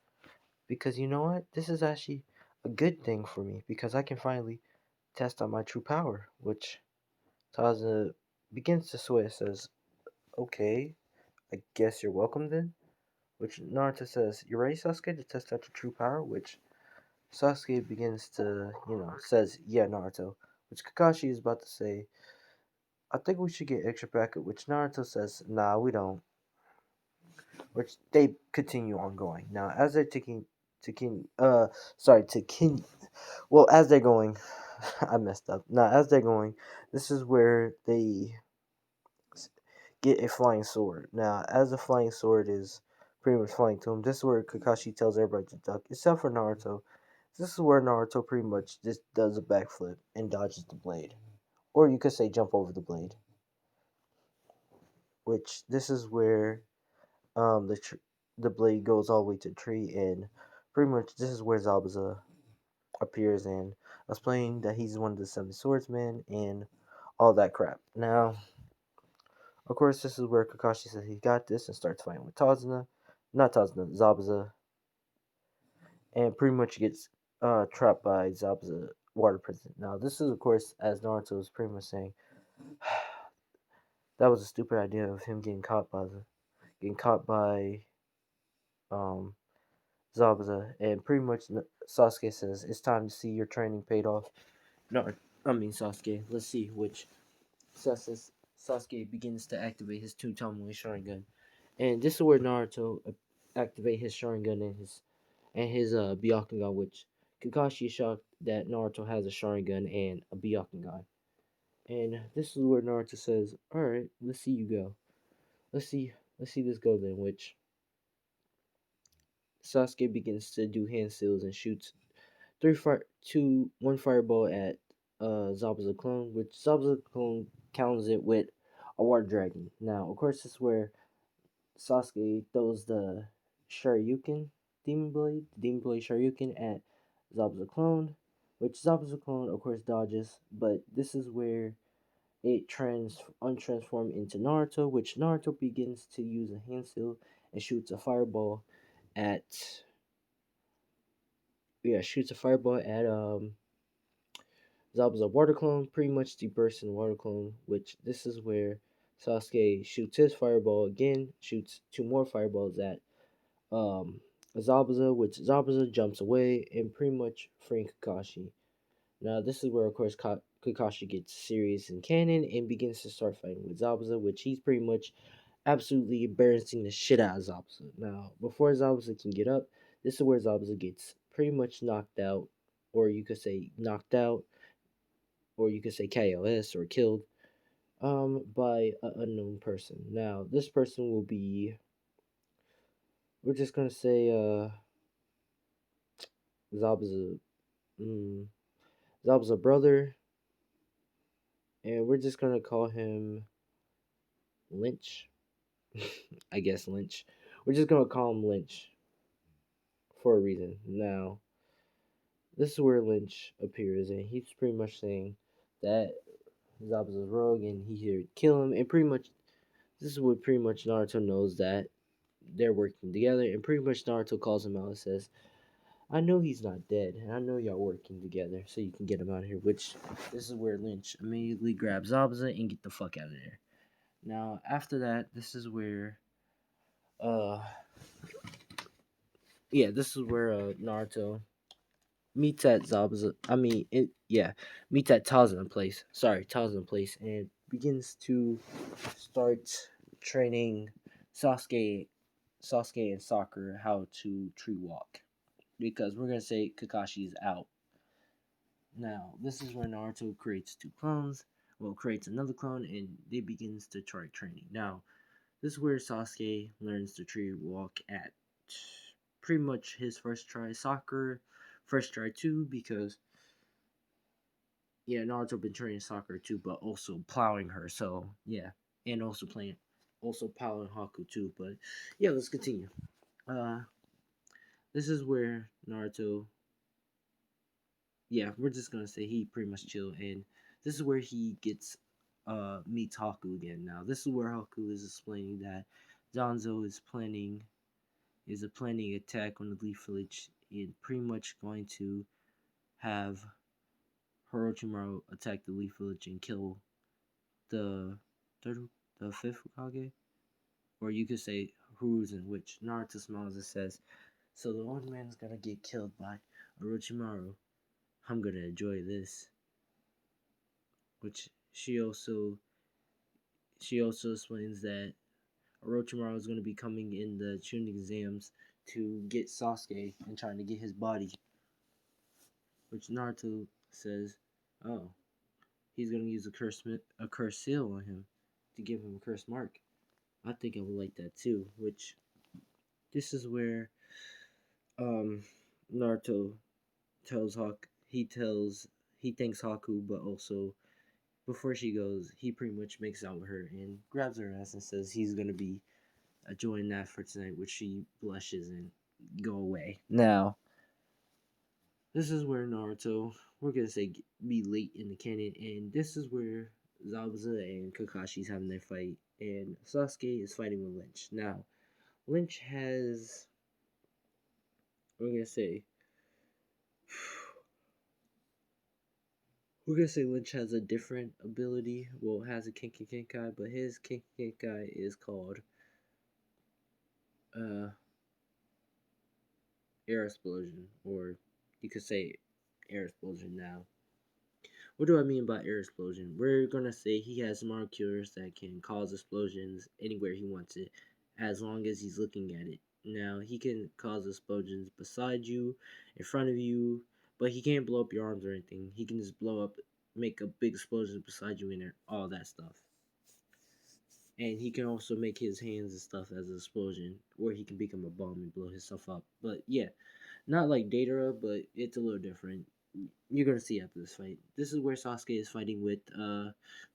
because you know what? This is actually a good thing for me because I can finally test out my true power." Which Tazuna begins to swear, says, "Okay, I guess you're welcome then." Which Naruto says, "You ready, Sasuke, to test out your true power?" Which Sasuke begins to, says, "Yeah, Naruto." Which Kakashi is about to say, "I think we should get extra backup," which Naruto says, "Nah, we don't." Which they continue on going. Now, as they're taking, well, as they're going, I messed up. Now, as they're going, this is where they get a flying sword. Now, as the flying sword is pretty much flying to him, this is where Kakashi tells everybody to duck, except for Naruto. This is where Naruto pretty much just does a backflip and dodges the blade. Or you could say jump over the blade. Which this is where the blade goes all the way to the tree, and pretty much this is where Zabuza appears and explain that he's one of the seven swordsmen and all that crap. Now, of course, this is where Kakashi says he got this and starts fighting with Tazuna, not Tazuna, Zabuza, and pretty much gets trapped by Zabuza water prison. Now, this is of course as Naruto is pretty much saying that was a stupid idea of him getting caught by um Zabuza, and pretty much Sasuke says it's time to see your training paid off. No, I mean Sasuke. Let's see which Sasuke begins to activate his two Tomoe Sharingan, and this is where Naruto activate his Sharingan and his Byakugan, which Kakashi is shocked that Naruto has a Sharingan and a Byakugan, and this is where Naruto says, "All right, let's see you go. Let's see this go then." Which Sasuke begins to do hand seals and shoots one fireball at Zabuza clone, which Zabuza clone counters it with a water dragon. Now, of course, this is where Sasuke throws the Shoryuken Demon Blade Shoryuken at Zabuza clone, which Zabuza clone, of course, dodges. But this is where it untransforms into Naruto, which Naruto begins to use a hand seal and at shoots a fireball at Zabuza water clone, pretty much debursting water clone, which this is where Sasuke shoots his fireball again, shoots two more fireballs at um Zabuza, which Zabuza jumps away and pretty much freeing Kakashi. Now this is where of course Kakashi gets serious in canon and begins to start fighting with Zabuza, which he's pretty much absolutely embarrassing the shit out of Zabuza. Now before Zabuza can get up, this is where Zabuza gets pretty much knocked out, or you could say knocked out, or you could say KOS or killed by an unknown person. Now this person will be, we're just gonna say Zabuza. Mm, Zabuza's brother, and we're just gonna call him Lynch. I guess Lynch. We're just gonna call him Lynch for a reason. Now, this is where Lynch appears, and he's pretty much saying that Zabuza's rogue, and he's here to kill him. And pretty much, this is what pretty much Naruto knows that they're working together. And pretty much Naruto calls him out and says, "I know he's not dead, and I know y'all working together, so you can get him out of here." Which this is where Lynch immediately grabs Zabuza and get the fuck out of there. Now, after that, this is where uh this is where Naruto meets at Zabuza. Meets at Tarzan place. Sorry, Tarzan place, and begins to start training Sasuke, Sasuke and Sakura how to tree walk, because we're gonna say Kakashi's out. Now, this is where Naruto creates two clones. Well, creates another clone, and they begins to try training. Now, this is where Sasuke learns to tree walk at pretty much his first try. Sakura first try too, because Naruto been training Sakura too, but also plowing her. So yeah, and also plowing Haku too. But yeah, let's continue. Uh, this is where Naruto. Yeah, we're just gonna say he pretty much chilled, and this is where he gets meets Haku again. Now, this is where Haku is explaining that Danzo is planning attack on the Leaf Village, and pretty much going to have Orochimaru attack the Leaf Village and kill the third, the fifth Hokage, or you could say Hiruzen, which Naruto smiles and says, "So the old man's gonna get killed by Orochimaru. I'm gonna enjoy this." Which she also explains that Orochimaru is gonna be coming in the Chunin exams to get Sasuke and trying to get his body. Which Naruto says, "Oh, he's gonna use a curse seal on him to give him a curse mark." I think I would like that too. Which this is where um Naruto tells Hawk he thanks Haku, but also before she goes, he pretty much makes out with her and grabs her ass and says he's gonna be enjoying that for tonight, which she blushes and go away. Now, this is where Naruto, we're gonna say, be late in the canon, and this is where Zabuza and Kakashi's having their fight, and Sasuke is fighting with Lynch. Now, Lynch has, we're gonna say, Lynch has a different ability. Well, has a Kinky Kenkai, but his Kinky Kenkai is called uh, Air Explosion, or you could say Air Explosion now. What do I mean by air explosion? We're gonna say he has molecules that can cause explosions anywhere he wants it, as long as he's looking at it. Now, he can cause explosions beside you, in front of you, but he can't blow up your arms or anything. He can just make a big explosion beside you and all that stuff. And he can also make his hands and stuff as an explosion, or he can become a bomb and blow himself up. But yeah, not like Datara, but it's a little different. You're gonna see after this fight. This is where Sasuke is fighting with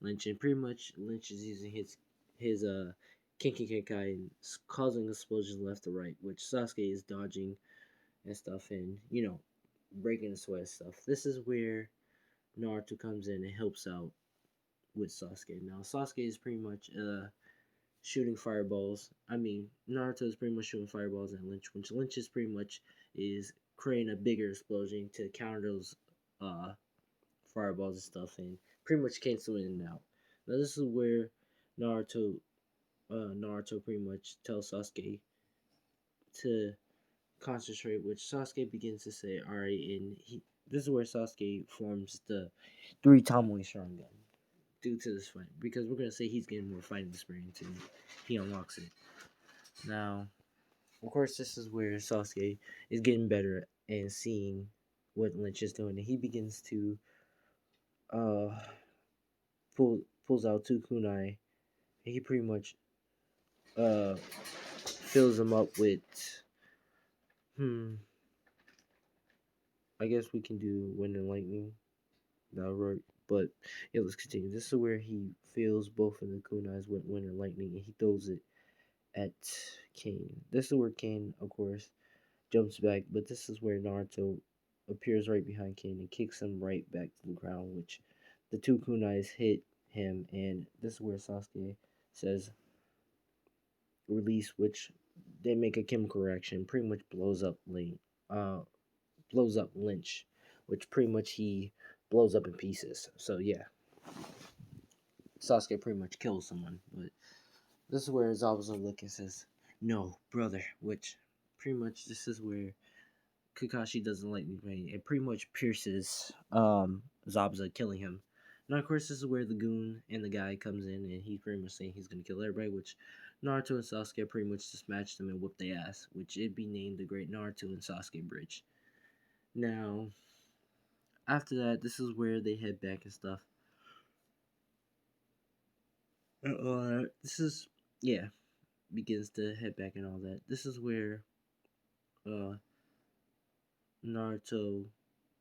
Lynch, and pretty much Lynch is using his Kinky Kenkai and causing explosions left to right, which Sasuke is dodging and stuff, and breaking the sweat and stuff. This is where Naruto comes in and helps out with Sasuke. Now Sasuke is pretty much shooting fireballs. I mean, Naruto is pretty much shooting fireballs at Lynch, which Lynch is pretty much is creating a bigger explosion to counter those uh, fireballs and stuff, and pretty much cancel in and out. Now this is where Naruto, Naruto pretty much tells Sasuke to concentrate, which Sasuke begins to say, "All right," and this is where Sasuke forms the three Tomoe Sharingan due to this fight, because we're gonna say he's getting more fighting experience and he unlocks it. Now, of course, this is where Sasuke is getting better and seeing what Lynch is doing, and he begins to uh pulls out two kunai. And he pretty much uh fills them up with I guess we can do wind and lightning. That right. But yeah, let's continue. This is where he feels both of the kunais with wind and lightning, and he throws it at Kane. This is where Kane, of course, jumps back, but this is where Naruto appears right behind Kane and kicks him right back to the ground, which the two kunais hit him, and this is where Sasuke says release, which they make a chemical reaction, pretty much uh, blows up Lynch, which pretty much he blows up in pieces. So yeah, Sasuke pretty much kills someone, but this is where Zabuza look and says, "No, brother," which pretty much this is where Kakashi doesn't like me playing. It pretty much pierces Zabuza, killing him. Now, of course, this is where the goon and the guy comes in, and he's pretty much saying he's gonna kill everybody. Which Naruto and Sasuke pretty much just match them and whoop their ass. Which it be named the Great Naruto and Sasuke Bridge. Now, after that, this is where they head back and stuff. This is yeah begins to head back and all that. This is where uh Naruto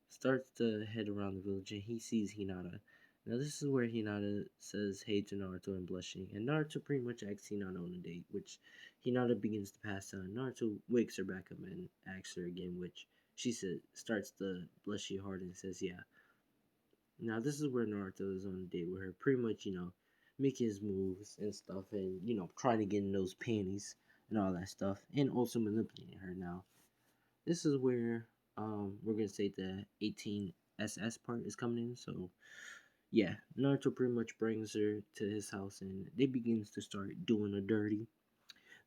starts to head around the village and he sees Hinata. Now this is where Hinata says hey to Naruto and blushing, and Naruto pretty much asks Hinata on a date, which Hinata begins to pass out. Naruto wakes her back up and asks her again, which she said starts to blushy hard and says yeah. Now this is where Naruto is on a date with her, pretty much making his moves and stuff, and trying to get in those panties and all that stuff, and also manipulating her. Now this is where we're gonna say the 18SS part is coming in. So yeah, Naruto pretty much brings her to his house and they begins to start doing her dirty.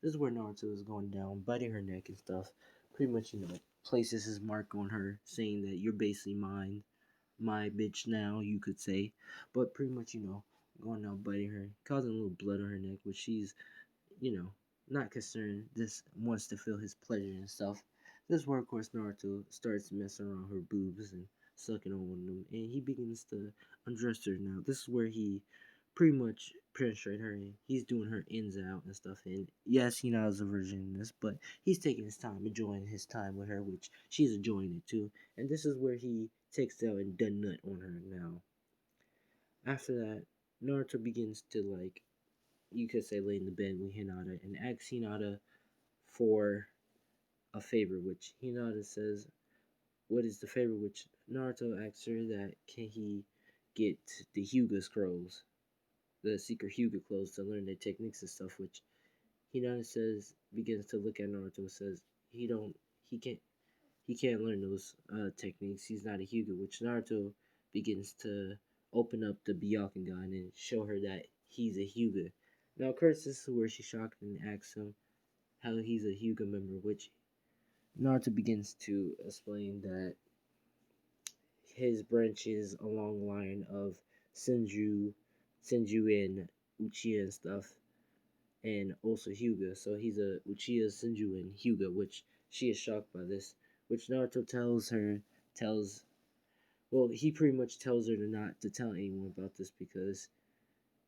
This is where Naruto is going down, biting her neck and stuff. Pretty much, places his mark on her, saying that you're basically mine, my bitch now, you could say. But pretty much, going down biting her, causing a little blood on her neck, which she's you know, not concerned, just wants to feel his pleasure and stuff. This is where, of course, Naruto starts messing around her boobs and sucking on one of them, and he begins to undress her. Now, this is where he pretty much penetrate her, and he's doing her ins and out and stuff. And yes, he knows a virgin in this, but he's taking his time, enjoying his time with her, which she's enjoying it too. And this is where he takes out and done nut on her. Now, after that, Naruto begins to you could say lay in the bed with Hinata and asks Hinata for a favor, which Hinata says, "What is the favor?" Which Naruto asks her that can he get the Hyuga scrolls, the secret Hyuga clothes to learn their techniques and stuff. Which Hinata says begins to look at Naruto and says he don't he can't he can't learn those techniques. He's not a Hyuga. Which Naruto begins to open up the Byakugan and show her that he's a Hyuga. Now, of course, this is where she's shocked and asks him how he's a Hyuga member, which Naruto begins to explain that his branches along the line of Senju and Uchiha and stuff, and also Hyuga. So he's a Uchiha, Senju, and Hyuga, which she is shocked by this. Which Naruto tells he pretty much tells her to not to tell anyone about this because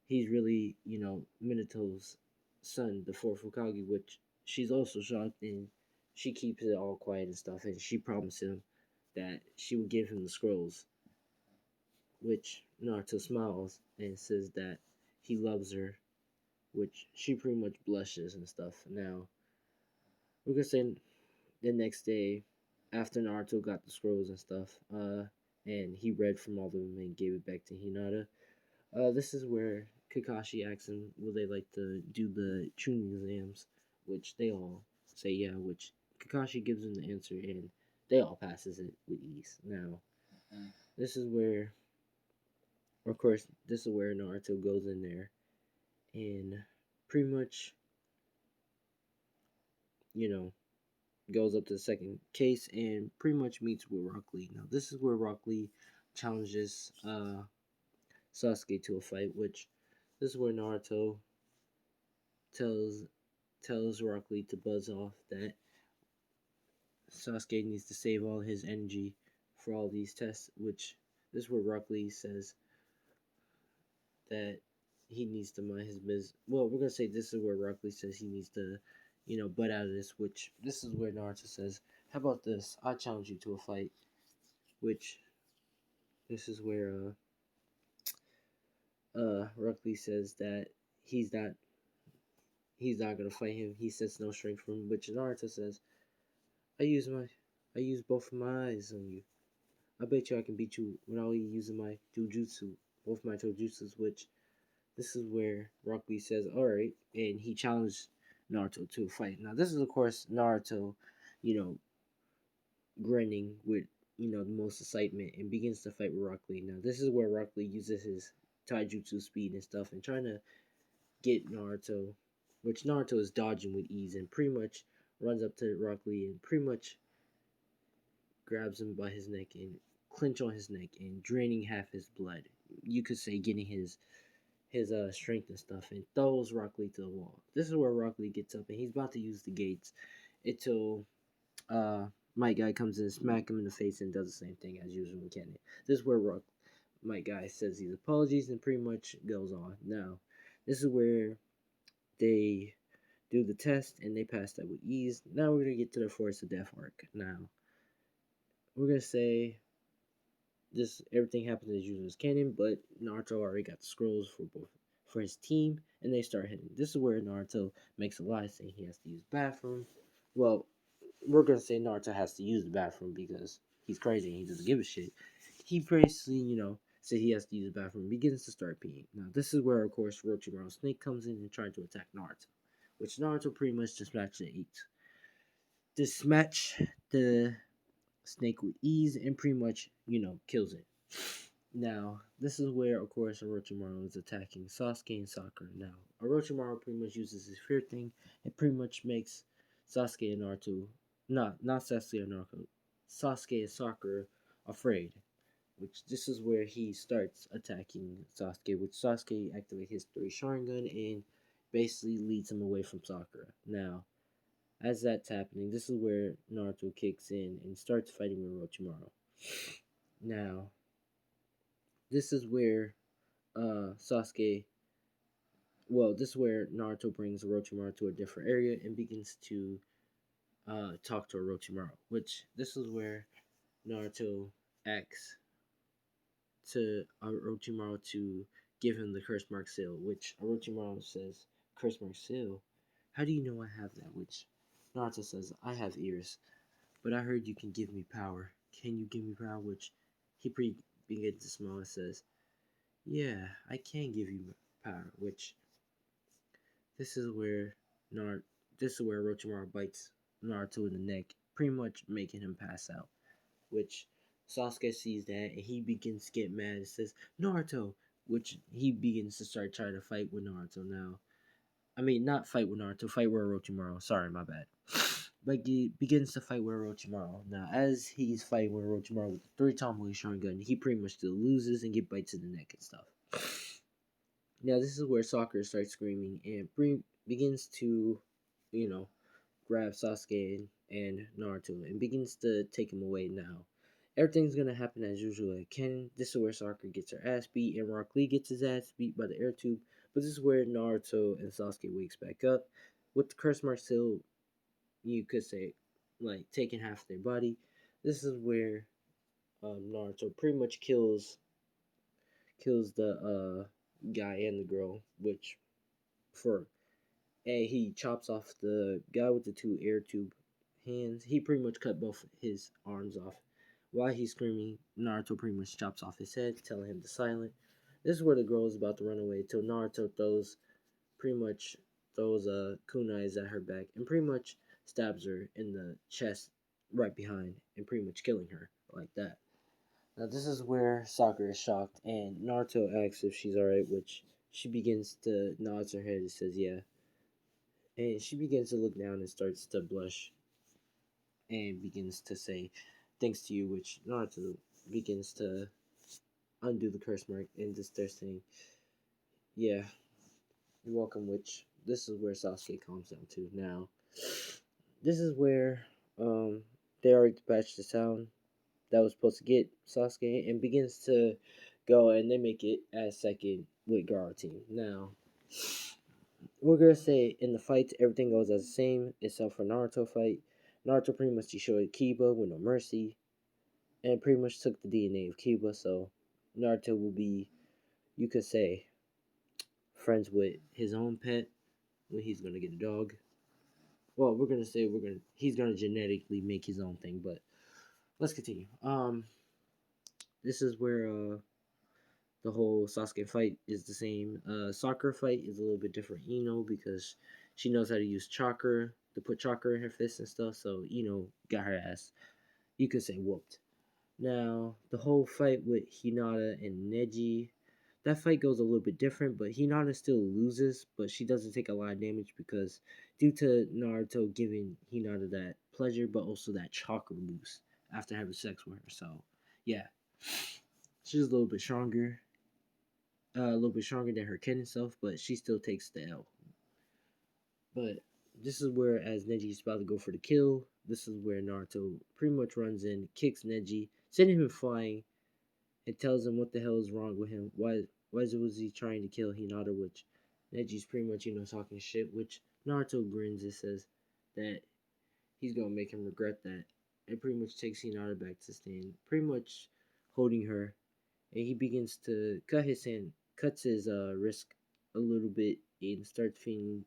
he's really, Minato's son, the fourth Hokage, which she's also shocked and she keeps it all quiet and stuff, and she promised him that she would give him the scrolls, which Naruto smiles and says that he loves her, which she pretty much blushes and stuff. Now, we're gonna say the next day, after Naruto got the scrolls and stuff, and he read from all of them and gave it back to Hinata, this is where Kakashi asks him, will they like to do the tuning exams? Which they all say yeah, which Kakashi gives them the answer and they all passes it with ease. Now, this is where, of course, this is where Naruto goes in there and pretty much, you know, goes up to the second case and pretty much meets with Rock Lee. Now, this is where Rock Lee challenges Sasuke to a fight, which this is where Naruto tells Rock Lee to buzz off that Sasuke needs to save all his energy for all these tests, which this is where Rock Lee says that he needs to mind his business. Well, we're gonna say this is where Rock Lee says he needs to, butt out of this, which this is where Naruto says, how about this? I challenge you to a fight, which This is where Rock Lee says that he's not he's not gonna fight him. He sets no strength from him, which Naruto says, I use my I use both of my eyes on you. I bet you I can beat you without even using my jujutsu, both my jujutsus, which this is where Rock Lee says, alright, and he challenged Naruto to a fight. Now this is of course Naruto, you know, grinning with, the most excitement and begins to fight with Rock Lee. Now this is where Rock Lee uses his taijutsu speed and stuff and trying to get Naruto, which Naruto is dodging with ease and pretty much runs up to Rock Lee and pretty much grabs him by his neck and clinch on his neck and draining half his blood. You could say getting his strength and stuff and throws Rock Lee to the wall. This is where Rock Lee gets up and he's about to use the gates until Mike Guy comes in, smack him in the face, and does the same thing as usual in canon. This is where Mike Guy says his apologies and pretty much goes on. Now, this is where they do the test and they pass that with ease. Now we're gonna get to the Force of Death arc. Now we're gonna say this everything happens as usual as canon, but Naruto already got the scrolls for his team, and they start hitting. This is where Naruto makes a lie saying he has to use the bathroom. Well, we're gonna say Naruto has to use the bathroom because he's crazy and he doesn't give a shit. He basically, said he has to use the bathroom, begins to start peeing. Now this is where of course Orochimaru Snake comes in and tries to attack Naruto, which Naruto pretty much dispatch the snake with ease and pretty much, kills it. Now, this is where, of course, Orochimaru is attacking Sasuke and Sakura. Now, Orochimaru pretty much uses his fear thing and pretty much makes Sasuke and Naruto, not Sasuke and Naruto, Sasuke and Sakura afraid. Which this is where he starts attacking Sasuke, which Sasuke activates his three Sharingan and basically leads him away from Sakura. Now, as that's happening, this is where Naruto kicks in and starts fighting with Orochimaru. Now, this is where Sasuke. Well, this is where Naruto brings Orochimaru to a different area and begins to talk to Orochimaru. Which this is where Naruto asks to Orochimaru to give him the curse mark seal. Which Orochimaru says, "Curse mark seal? How do you know I have that?" Which Naruto says, "I have ears, but I heard you can give me power. Can you give me power?" Which he begins to smile and says, "Yeah, I can give you power." Which this is where Nar this is where Orochimaru bites Naruto in the neck, pretty much making him pass out. Which Sasuke sees that and he begins to get mad and says, "Naruto!" Which he begins to start trying to fight with Naruto now. I mean, not fight with Naruto, fight with Orochimaru. Sorry, my bad. But he begins to fight with Orochimaru. Now, as he's fighting with Orochimaru with the three Tomboy Sharingan, he pretty much still loses and get bites in the neck and stuff. Now, this is where Sakura starts screaming and begins to, you know, grab Sasuke and Naruto and begins to take him away now. Everything's gonna happen as usual. This is where Sakura gets her ass beat and Rock Lee gets his ass beat by the air tube. But this is where Naruto and Sasuke wakes back up. With the curse mark still, you could say, like, taking half their body. This is where Naruto pretty much kills the guy and the girl, which for and he chops off the guy with the two air tube hands. He pretty much cut both his arms off. While he's screaming, Naruto pretty much chops off his head, telling him to silent. This is where the girl is about to run away till Naruto throws kunais at her back and pretty much stabs her in the chest right behind and pretty much killing her like that. Now this is where Sakura is shocked and Naruto asks if she's alright, which she begins to nods her head and says yeah. And she begins to look down and starts to blush and begins to say thanks to you, which Naruto begins to undo the curse mark and just starts saying, yeah, you're welcome, which this is where Sasuke calms down too. Now, this is where they already dispatched the sound that was supposed to get Sasuke and begins to go and they make it as second with Garo team. Now, we're gonna say in the fights everything goes as the same except for Naruto fight. Naruto pretty much destroyed Kiba with no mercy and pretty much took the DNA of Kiba, so Naruto will be, you could say, friends with his own pet when he's gonna get a dog. Well, we're gonna say he's gonna genetically make his own thing, but let's continue. This is where the whole Sasuke fight is the same. Soccer fight is a little bit different, because she knows how to use chakra to put chakra in her fists and stuff. So got her ass, you could say, whooped. Now the whole fight with Hinata and Neji, that fight goes a little bit different, but Hinata still loses, but she doesn't take a lot of damage because due to Naruto giving Hinata that pleasure, but also that chakra boost after having sex with her. So yeah, she's a little bit stronger than her kin itself, but she still takes the L. But this is where, as Neji's about to go for the kill, this is where Naruto pretty much runs in, kicks Neji, sending him flying, and tells him what the hell is wrong with him. Why was he trying to kill Hinata? Which Neji's pretty much talking shit. Which Naruto grins and says that he's gonna make him regret that. It pretty much takes Hinata back to stand, pretty much holding her, and he begins to cuts his wrist a little bit, and starts feeding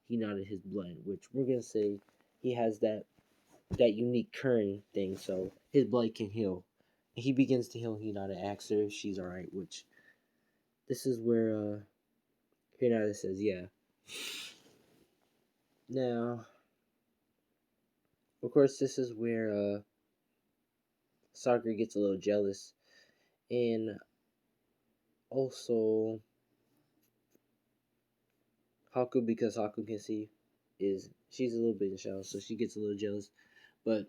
Hinata his blood, which we're gonna say he has that unique current thing, so his blood can heal. And he begins to heal Hinata, asks her if she's alright, which this is where Hinata says yeah. Now, of course, this is where Sakura gets a little jealous, and also Haku, because Haku can see, is she's a little bit in shadow, so she gets a little jealous, but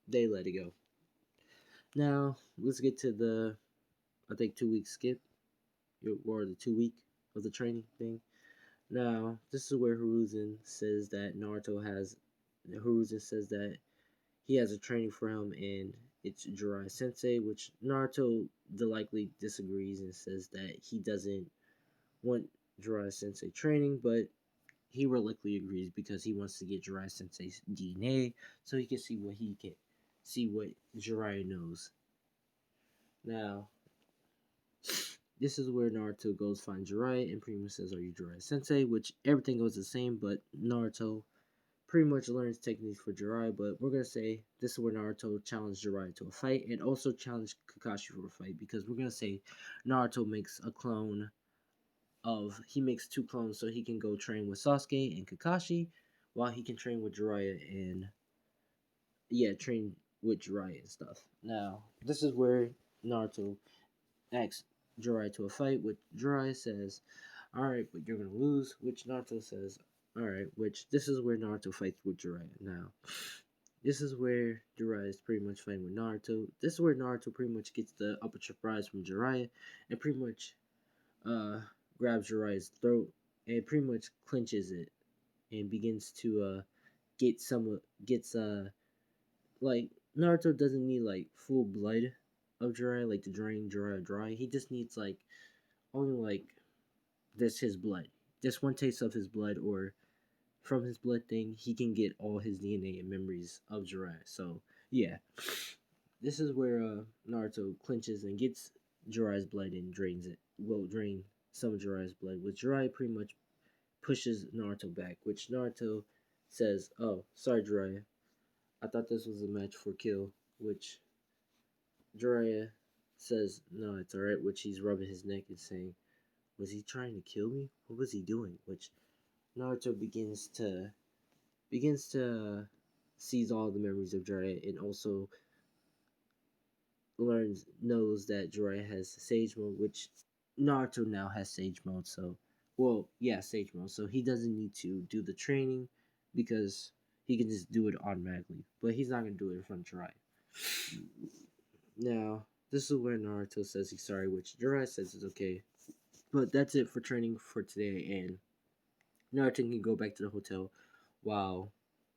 they let it go. Now let's get to the, I think, 2 week skip, or the 2 week of the training thing. Now this is where Hiruzen says that he has a training for him, and it's Jiraiya Sensei, which Naruto likely disagrees and says that he doesn't want Jiraiya Sensei training, but he reluctantly agrees because he wants to get Jiraiya Sensei's DNA so he can see what Jiraiya knows. Now, this is where Naruto goes find Jiraiya, and pretty much says, "Are you Jiraiya Sensei?" Which everything goes the same, but Naruto pretty much learns techniques for Jiraiya. But we're gonna say this is where Naruto challenged Jiraiya to a fight, and also challenged Kakashi for a fight, because we're gonna say Naruto makes a clone he makes two clones so he can go train with Sasuke and Kakashi, while he can train with Jiraiya and train with Jiraiya and stuff. Now, this is where Naruto asks Jiraiya to a fight, which Jiraiya says, "Alright, but you're gonna lose," which Naruto says, "Alright," which this is where Naruto fights with Jiraiya. Now, this is where Jiraiya is pretty much fighting with Naruto. This is where Naruto pretty much gets the upper surprise from Jiraiya, and pretty much uh, grabs Jiraiya's throat, and pretty much clinches it, and begins to gets like, Naruto doesn't need like full blood of Jiraiya, like to drain Jiraiya dry. He just needs like only like this his blood, just one taste of his blood, or from his blood thing, he can get all his DNA and memories of Jiraiya. So yeah, this is where Naruto clinches and gets Jiraiya's blood and drains it. Will drain some of Jiraiya's blood, which Jiraiya pretty much pushes Naruto back, which Naruto says, "Oh, sorry, Jiraiya. I thought this was a match for kill," which Jiraiya says, "No, it's alright," which he's rubbing his neck and saying, "Was he trying to kill me? What was he doing?" Which Naruto begins to seize all the memories of Jiraiya, and also knows that Jiraiya has Sage Mode, which Naruto now has Sage Mode. So, well, yeah, Sage Mode. So he doesn't need to do the training because he can just do it automatically. But he's not gonna do it in front of Jiraiya. Now, this is where Naruto says he's sorry, which Jiraiya says is okay. But that's it for training for today, and Naruto can go back to the hotel while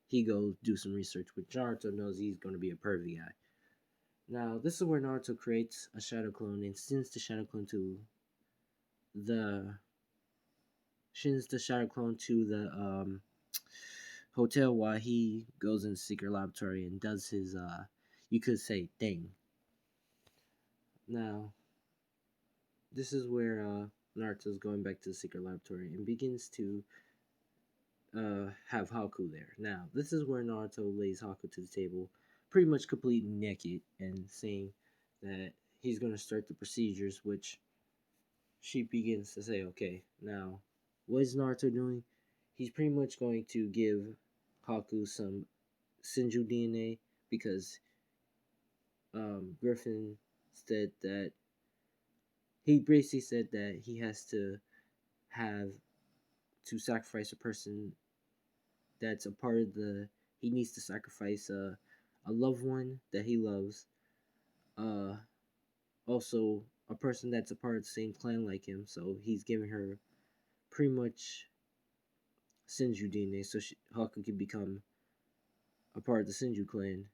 he goes do some research, which Naruto knows he's going to be a pervy guy. Now, this is where Naruto creates a shadow clone and the sends the shadow clone to the hotel, while he goes in the secret laboratory and does his you could say thing. Now, this is where Naruto's going back to the secret laboratory and begins to have Haku there. Now, this is where Naruto lays Haku to the table, pretty much completely naked, and saying that he's going to start the procedures, which she begins to say, okay, now, what is Naruto doing? He's pretty much going to give Haku some Senju DNA because Griffin said that he basically said that he has to have to sacrifice a person that's a part of the. He needs to sacrifice a loved one that he loves. Uh, Also a person that's a part of the same clan like him. So he's giving her pretty much Senju DNA so Haku can become a part of the Senju clan.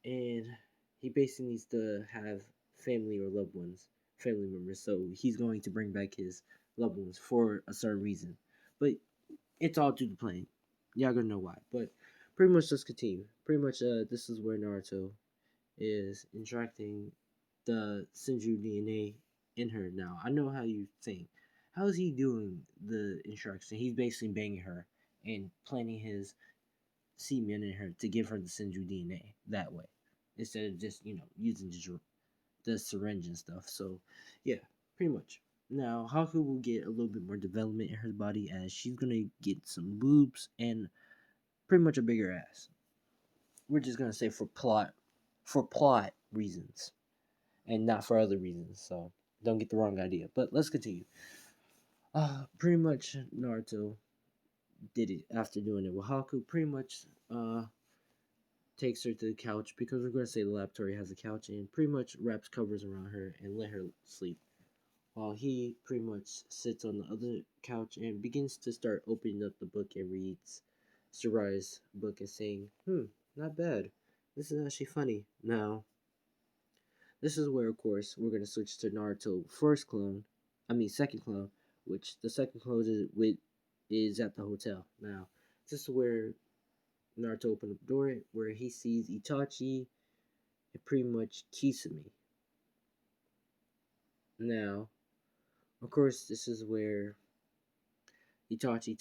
And he basically needs to have family or loved ones, family members. So he's going to bring back his loved ones for a certain reason. But it's all due to plan. Y'all gonna know why. But pretty much let's continue. Pretty much this is where Naruto is injecting the Senju DNA in her now. I know how you think. How is he doing the instruction? He's basically banging her and planting his semen in her to give her the Senju DNA that way. Instead of just, using the syringe and stuff. So, yeah, pretty much. Now, Haku will get a little bit more development in her body as she's gonna get some boobs and pretty much a bigger ass. We're just gonna say for plot reasons, and not for other reasons. So don't get the wrong idea. But let's continue. Pretty much Naruto did it after doing it with Haku. Pretty much takes her to the couch because we're gonna say the laboratory has a couch and pretty much wraps covers around her and let her sleep. While he pretty much sits on the other couch and begins to start opening up the book and reads Sarai's book and saying, not bad. This is actually funny. Now, this is where, of course, we're going to switch to Naruto second clone, which the second clone is at the hotel. Now, this is where Naruto opened up the door, where he sees Itachi and pretty much Kisame. Now, of course, this is where Itachi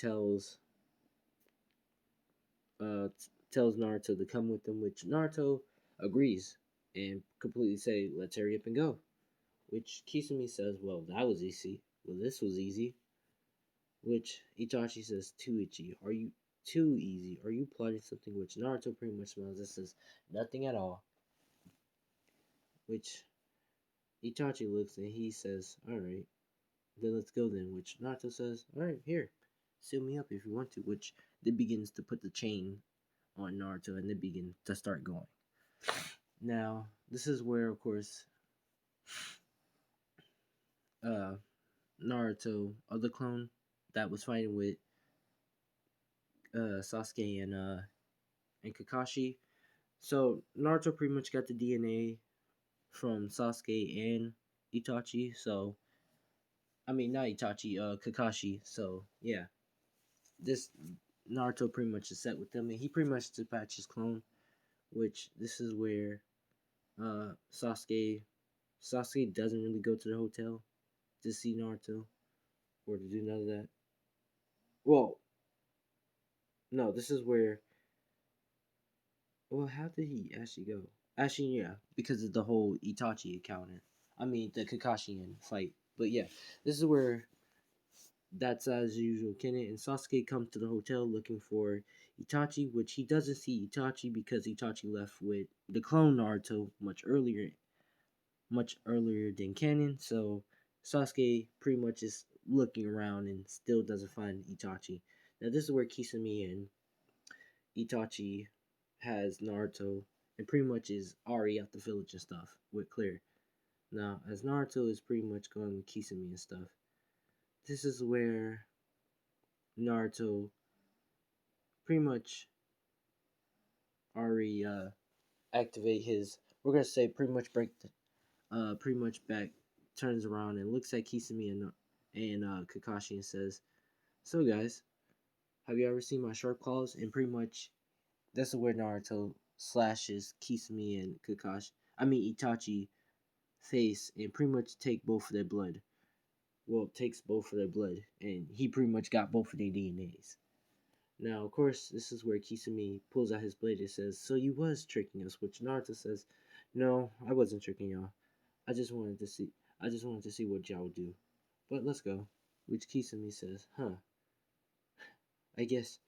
uh, tells Naruto to come with him, which Naruto agrees and completely say, "Let's hurry up and go." Which Kisame says, "Well, that was easy. Well, this was easy." Which Itachi says, "Too itchy. Are you too easy? Are you plotting something?" Which Naruto pretty much smiles and says, "Nothing at all." Which Itachi looks and he says, "All right, then let's go then." Which Naruto says, "All right, here, seal me up if you want to." Which then begins to put the chain on Naruto and they begin to start going. Now, this is where, of course, uh, Naruto, other clone that was fighting with Sasuke and Kakashi. So Naruto pretty much got the DNA from Sasuke and Itachi. So I mean not Itachi, Kakashi. So yeah, this Naruto pretty much is set with them, and he pretty much dispatches clone. Which this is where Sasuke doesn't really go to the hotel to see Naruto or to do none of that. Well, no, this is where. Well, how did he actually go? Actually, yeah, because of the whole Itachi encounter. I mean, the Kakashian fight. But yeah, this is where that's as usual. Kennen and Sasuke come to the hotel looking for Itachi, which he doesn't see Itachi because Itachi left with the clone Naruto much earlier than Kennen. So Sasuke pretty much is looking around and still doesn't find Itachi. Now this is where Kisame and Itachi has Naruto and pretty much is Ari out the village and stuff with Clear. Now, as Naruto is pretty much going with Kisame and stuff, this is where Naruto pretty much Ari activate his. We're gonna say pretty much pretty much back turns around and looks at Kisame and Kakashi and says, "So guys, have you ever seen my sharp claws?" And pretty much that's where Naruto slashes Kisame and Kakashi. I mean Itachi face and pretty much take both of their blood. Well, takes both of their blood, and he pretty much got both of their DNAs. Now, of course, this is where Kisame pulls out his blade and says, "So you was tricking us," which Naruto says, "No, I wasn't tricking y'all. I just wanted to see. I just wanted to see what y'all would do. But let's go." Which Kisame says, "Huh? I guess,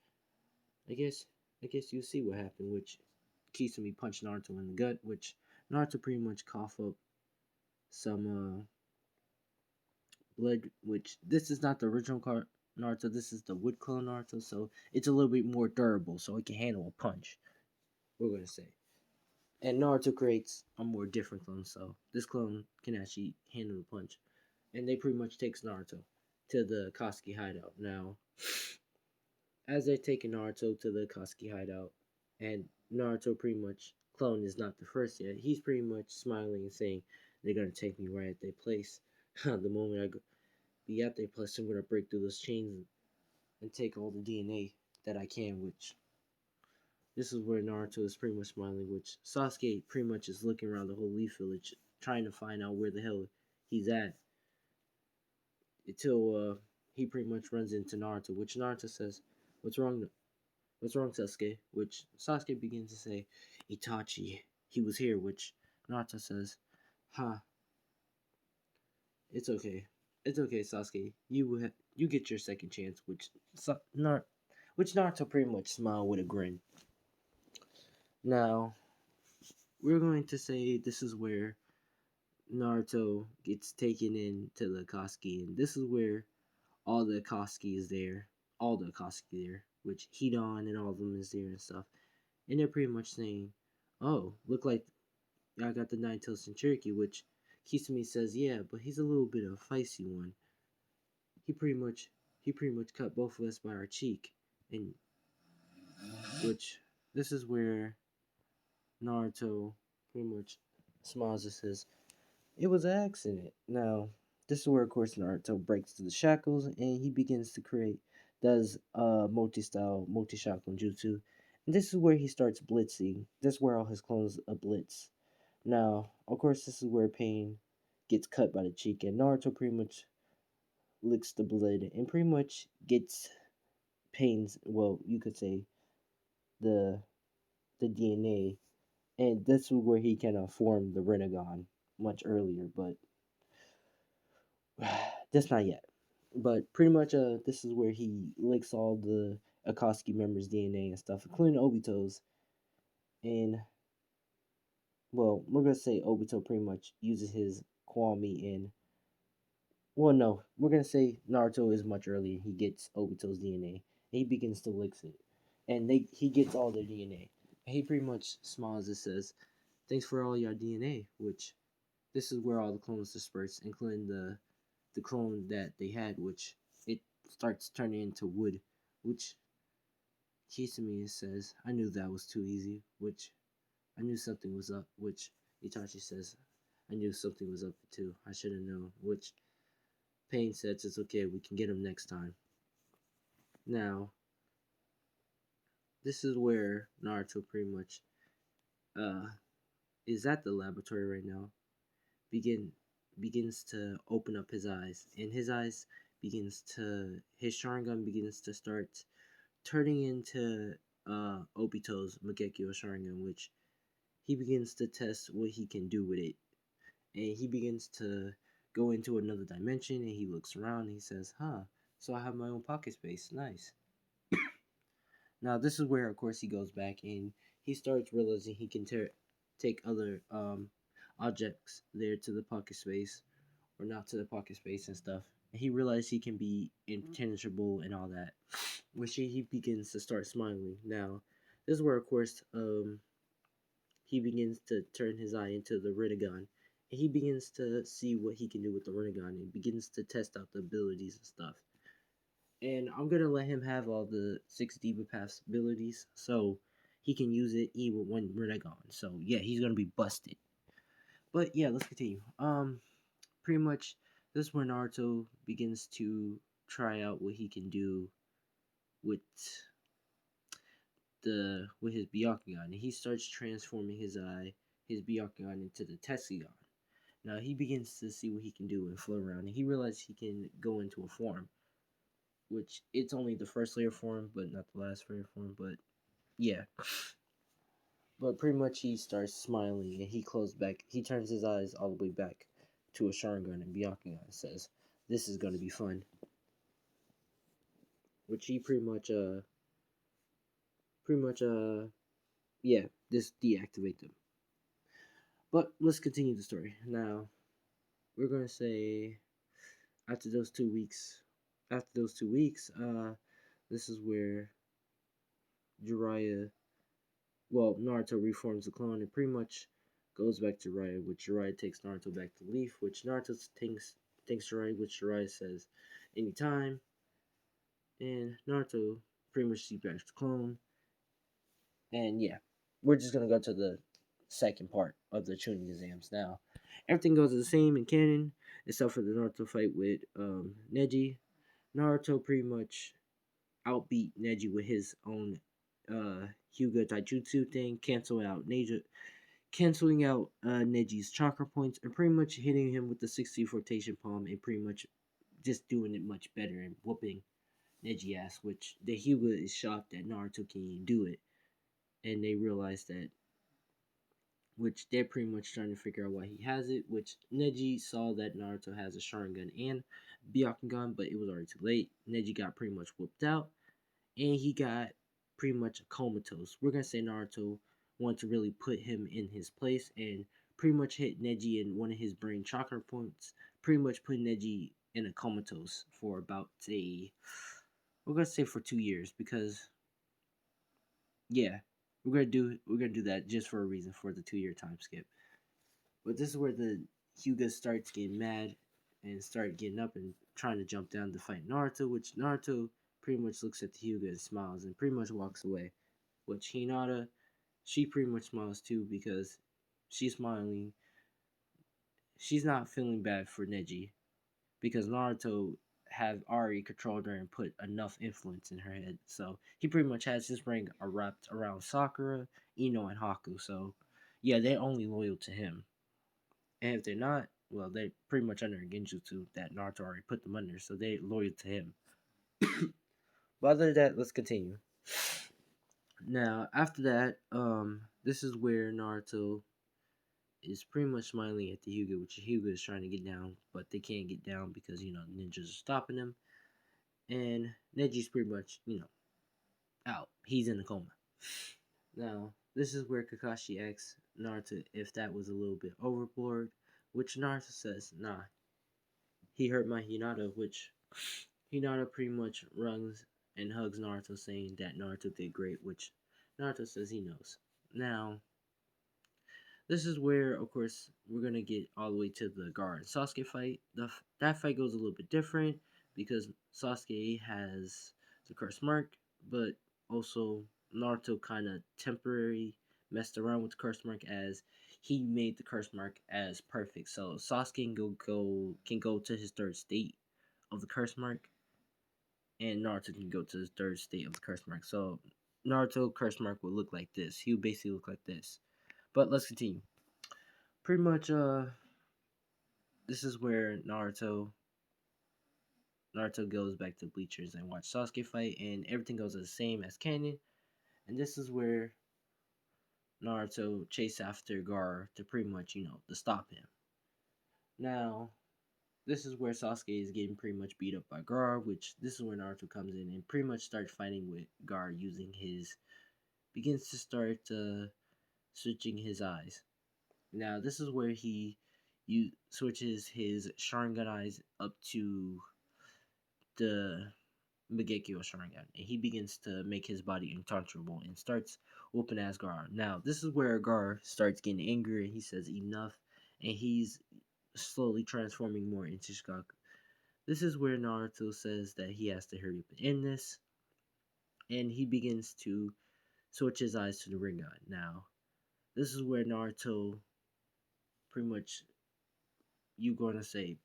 I guess, I guess you see what happened." Which Kisame punched Naruto in the gut, which Naruto pretty much cough up some blood. Which this is not the original Naruto. This is the wood clone Naruto, so it's a little bit more durable, so it can handle a punch. We're gonna say. And Naruto creates a more different clone, so this clone can actually handle the punch. And they pretty much takes Naruto to the Koski hideout. Now, as they're taking Naruto to the Koski hideout, and Naruto pretty much clone is not the first yet. He's pretty much smiling and saying, "They're gonna take me right at their place. The moment I go be at their place, I'm gonna break through those chains and take all the DNA that I can." Which this is where Naruto is pretty much smiling, which Sasuke pretty much is looking around the whole Leaf Village, trying to find out where the hell he's at. Until he pretty much runs into Naruto, which Naruto says, "What's wrong? What's wrong, Sasuke?" Which Sasuke begins to say, "Itachi, he was here." Which Naruto says, "Ha, it's okay. It's okay, Sasuke. You get your second chance." Which which Naruto pretty much smiled with a grin. Now, we're going to say this is where Naruto gets taken into the Akatsuki, and this is where all the Akatsuki is there, all the Akatsuki there, which Hidan and all of them is there and stuff, and they're pretty much saying, "Oh, look like I got the Nine-Tailed Centurion," which Kisame says, "Yeah, but he's a little bit of a feisty one. He pretty much cut both of us by our cheek," and which this is where Naruto pretty much smiles and says, "It was an accident." Now, this is where, of course, Naruto breaks through the shackles and he begins to create, does multi-style, multi-shackle jutsu. And this is where he starts blitzing. This is where all his clones blitz. Now, of course, this is where Pain gets cut by the cheek, and Naruto pretty much licks the blood and pretty much gets Pain's, well, you could say, the DNA. And this is where he kind of formed the Renegon much earlier, but that's not yet. But pretty much, this is where he licks all the Akatsuki members' DNA and stuff, including Obito's. And well, we're gonna say Obito pretty much uses his Kwami and well, no, we're gonna say Naruto is much earlier. He gets Obito's DNA. And he begins to lick it, and he gets all their DNA. And he pretty much smiles and says, "Thanks for all your DNA." Which this is where all the clones disperse, including the clone that they had, which it starts turning into wood, which Kisame says, "I knew that was too easy," which I knew something was up, which Itachi says, "I knew something was up too. I should have known," which Pain says it's okay, we can get him next time. Now, this is where Naruto pretty much uh is at the laboratory right now. Begin begins to open up his eyes, and his eyes his Sharingan begins to start turning into Obito's Mangekyo Sharingan, which he begins to test what he can do with it. And he begins to go into another dimension, and he looks around and he says, "Huh, so I have my own pocket space. Nice." Now, this is where, of course, he goes back and he starts realizing he can take other objects there to the pocket space, or not to the pocket space and stuff. And he realizes he can be impenetrable and all that, which he begins to start smiling. Now, this is where, of course, he begins to turn his eye into the Rinnegan. And he begins to see what he can do with the Rinnegan and begins to test out the abilities and stuff. And I'm gonna let him have all the 6 Diva Paths abilities, so he can use it even when Rinnegan. So yeah, he's gonna be busted. But yeah, let's continue. Pretty much this is where Naruto begins to try out what he can do with his Byakugan, and he starts transforming his Byakugan into the Tetsuyaan. Now he begins to see what he can do and float around, and he realizes he can go into a form, which it's only the first layer form, but not the last layer form. But yeah, but pretty much he starts smiling and he closes back. He turns his eyes all the way back to a Sharingan and Byakugan and says, "This is gonna be fun." Which he pretty much yeah, this deactivate them. But let's continue the story. Now we're gonna say after those 2 weeks, after those 2 weeks, this is where Jiraiya, well, Naruto reforms the clone and pretty much goes back to Jiraiya, which Jiraiya takes Naruto back to Leaf, which Naruto thinks Jiraiya, which Jiraiya says anytime, and Naruto pretty much sees back to the clone, and yeah, we're just gonna go to the second part of the tuning exams now. Everything goes the same in canon, except for the Naruto fight with Neji. Naruto pretty much outbeat Neji with his own Hyuga Taijutsu thing, canceling out Neji's chakra points, and pretty much hitting him with the 60 rotation palm, and pretty much just doing it much better and whooping Neji ass. Which the Hyuga is shocked that Naruto can even do it, and they realize that. Which they're pretty much trying to figure out why he has it. Which Neji saw that Naruto has a Sharingan and Byakugan, but it was already too late. Neji got pretty much whooped out, and he got pretty much comatose. We're gonna say Naruto wanted to really put him in his place and pretty much hit Neji in one of his brain chakra points, pretty much put Neji in a comatose for about we're gonna say for 2 years because yeah, we're gonna do that just for a reason for the 2 year time skip. But this is where the Hyuga starts getting mad and start getting up and trying to jump down to fight Naruto, which Naruto pretty much looks at the Hyuga and smiles and pretty much walks away. Which Hinata, she pretty much smiles too because she's smiling. She's not feeling bad for Neji because Naruto have already controlled her and put enough influence in her head. So he pretty much has his ring wrapped around Sakura, Ino, and Haku. So yeah, they're only loyal to him. And if they're not, well, they're pretty much under a genjutsu that Naruto already put them under, so they're loyal to him. But other than that, let's continue. Now, after that, this is where Naruto is pretty much smiling at the Hyuga, which Hyuga is trying to get down, but they can't get down because, ninjas are stopping them. And Neji's pretty much, out. He's in a coma. Now, this is where Kakashi asks Naruto if that was a little bit overboard, which Naruto says, nah, he hurt my Hinata, which Hinata pretty much runs and hugs Naruto, saying that Naruto did great, which Naruto says he knows. Now, this is where, of course, we're gonna get all the way to the Gaara and Sasuke fight. That fight goes a little bit different because Sasuke has the curse mark, but also Naruto kind of temporarily messed around with the curse mark as he made the curse mark as perfect. So Sasuke can go to his third state of the curse mark, and Naruto can go to his third state of the curse mark. So Naruto curse mark would look like this. He would basically look like this. But let's continue. Pretty much, this is where Naruto goes back to bleachers and watch Sasuke fight, and everything goes the same as canon. And this is where Naruto chase after Gaara to pretty much, to stop him. Now, this is where Sasuke is getting pretty much beat up by Gaara, which this is where Naruto comes in and pretty much starts fighting with Gaara using begins to start switching his eyes. Now, this is where he switches his Sharingan eyes up to the Megekyo Sharingan, and he begins to make his body untouchable and starts whooping ass Gaara. Now, this is where Gaara starts getting angry and he says enough, and he's slowly transforming more into Shikaku. This is where Naruto says that he has to hurry up and end this, and he begins to switch his eyes to the Rinnegan. Now, this is where Naruto pretty much, you gonna say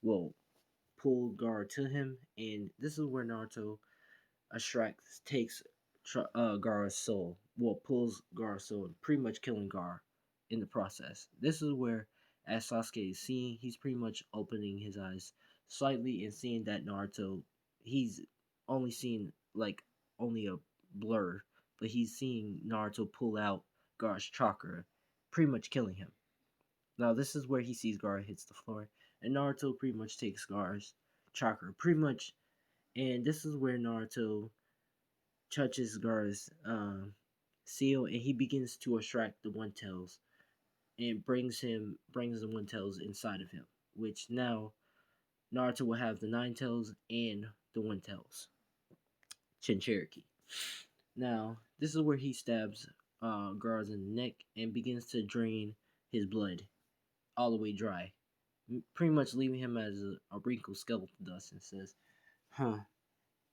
well pull Gaara to him, and this is where Naruto takes Gaara's soul, pulls Gaara's soul, pretty much killing Gaara in the process. This is where as Sasuke is seeing, he's pretty much opening his eyes slightly and seeing that Naruto, he's only seeing like only a blur, but he's seeing Naruto pull out Gar's chakra, pretty much killing him. Now this is where he sees Gar hits the floor, and Naruto pretty much takes Gar's chakra, pretty much, and this is where Naruto touches Gar's seal, and he begins to attract the One Tails, and brings the One Tails inside of him, which now Naruto will have the Nine Tails and the One Tails, Cherokee. Now this is where he stabs Gar's in the neck and begins to drain his blood all the way dry, pretty much leaving him as a wrinkled skeleton dust, and says, "Huh,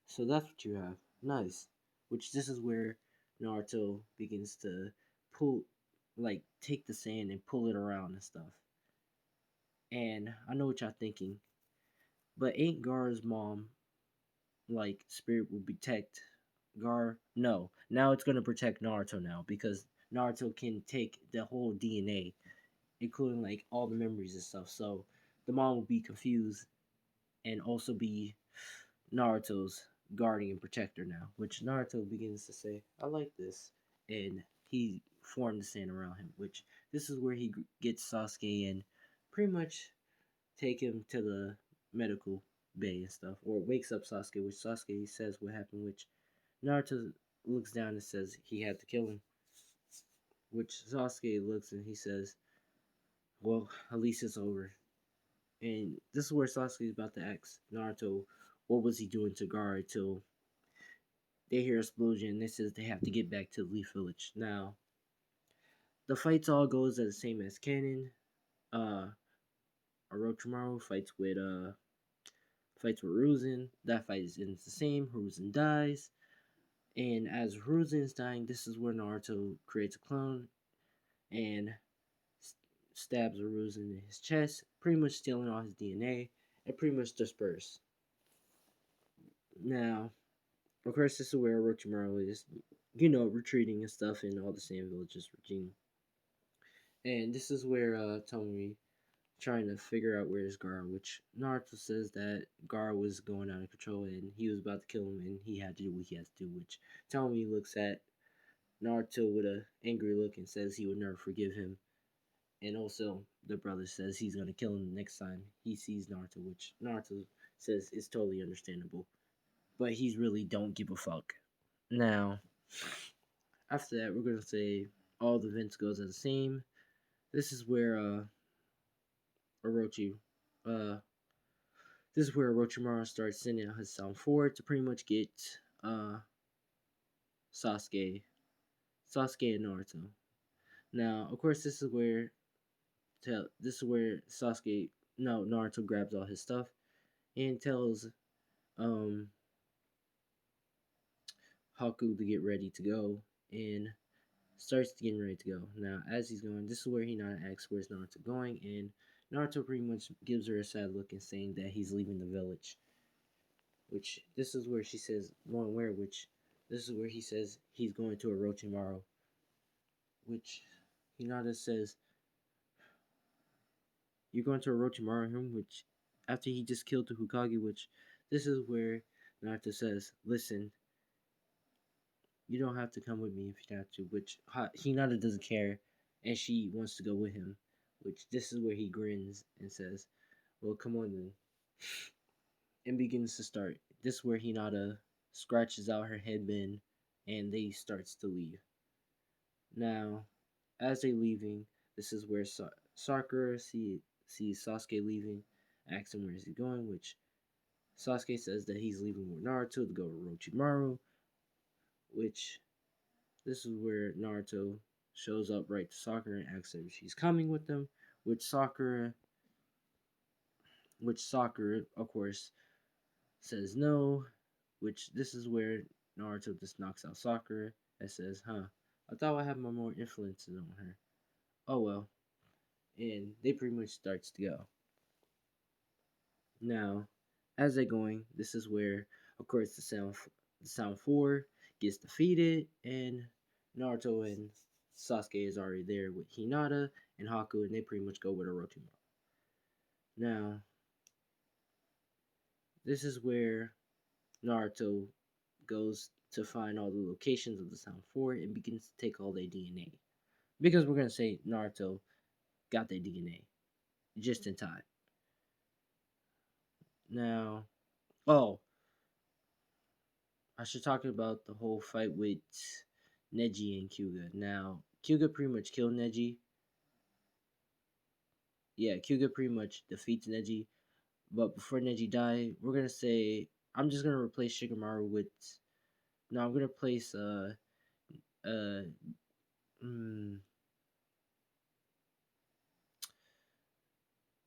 so that's what you have. Nice." Which this is where Naruto begins to pull, like, take the sand and pull it around and stuff. And I know what y'all thinking, but ain't Gar's mom like spirit will protect Gar? No, now it's gonna protect Naruto now because Naruto can take the whole DNA, including like all the memories and stuff. So the mom will be confused and also be Naruto's guardian protector now, which Naruto begins to say, "I like this," and he formed the sand around him. Which this is where he gets Sasuke and pretty much take him to the medical bay and stuff, or wakes up Sasuke, which Sasuke says what happened, which Naruto looks down and says he had to kill him, which Sasuke looks and he says, well, at least it's over. And this is where Sasuke is about to ask Naruto what was he doing to Gaara till they hear explosion and this says they have to get back to Leaf Village. Now, the fights all goes as the same as canon. Uh Orochimaru fights with Ruzen. That fight is ends the same. Ruzen dies. And as Ruzen is dying, this is where Naruto creates a clone and stabs Ruzen in his chest, pretty much stealing all his DNA, and pretty much disperse. Now, of course, this is where Orochimaru is, retreating and stuff in all the sand villages regime. And this is where Tomomi trying to figure out where is Gaara, which Naruto says that Gaara was going out of control and he was about to kill him and he had to do what he has to do, which Tomomi looks at Naruto with a angry look and says he would never forgive him. And also, the brother says he's gonna kill him next time he sees Naruto, which Naruto says is totally understandable. But he's really don't give a fuck. Now, after that, we're gonna say all the events goes as the same. This is where Orochi, uh, this is where Orochimaru starts sending out his sound forward to pretty much get uh Sasuke, Sasuke and Naruto. Now, of course, this is where Sasuke, no, Naruto grabs all his stuff and tells um Haku to get ready to go and starts getting ready to go. Now, as he's going, this is where Hinata asks where's Naruto going, and Naruto pretty much gives her a sad look and saying that he's leaving the village. Which this is where she says going where, which this is where he says he's going to Orochimaru. Which Hinata says you're going to Orochimaru, which after he just killed the Hokage, which this is where Naruto says, listen, you don't have to come with me if you have to, which Hinata doesn't care, and she wants to go with him, which this is where he grins and says, well, come on then, and begins to start. This is where Hinata scratches out her headband, and they starts to leave. Now, as they're leaving, this is where Sakura sees Sasuke leaving, asks him where is he going, which Sasuke says that he's leaving with Naruto to go to Orochimaru, which this is where Naruto shows up right to Sakura and asks her if she's coming with them, which Sakura, of course, says no, which this is where Naruto just knocks out Sakura and says, I thought I had more influences on her. Oh well. And they pretty much starts to go. Now, as they're going, this is where, of course, the sound 4 gets defeated, and Naruto and Sasuke is already there with Hinata and Haku, and they pretty much go with Orochimaru. Now, this is where Naruto goes to find all the locations of the Sound Four and begins to take all their DNA. Because we're gonna say Naruto got their DNA just in time. Now, oh, I should talk about the whole fight with Neji and Kyuga. Now, Kyuga pretty much killed Neji. Yeah, Kyuga pretty much defeats Neji. But before Neji die, we're gonna say I'm just gonna replace Shikamaru with. No, I'm gonna place uh mm,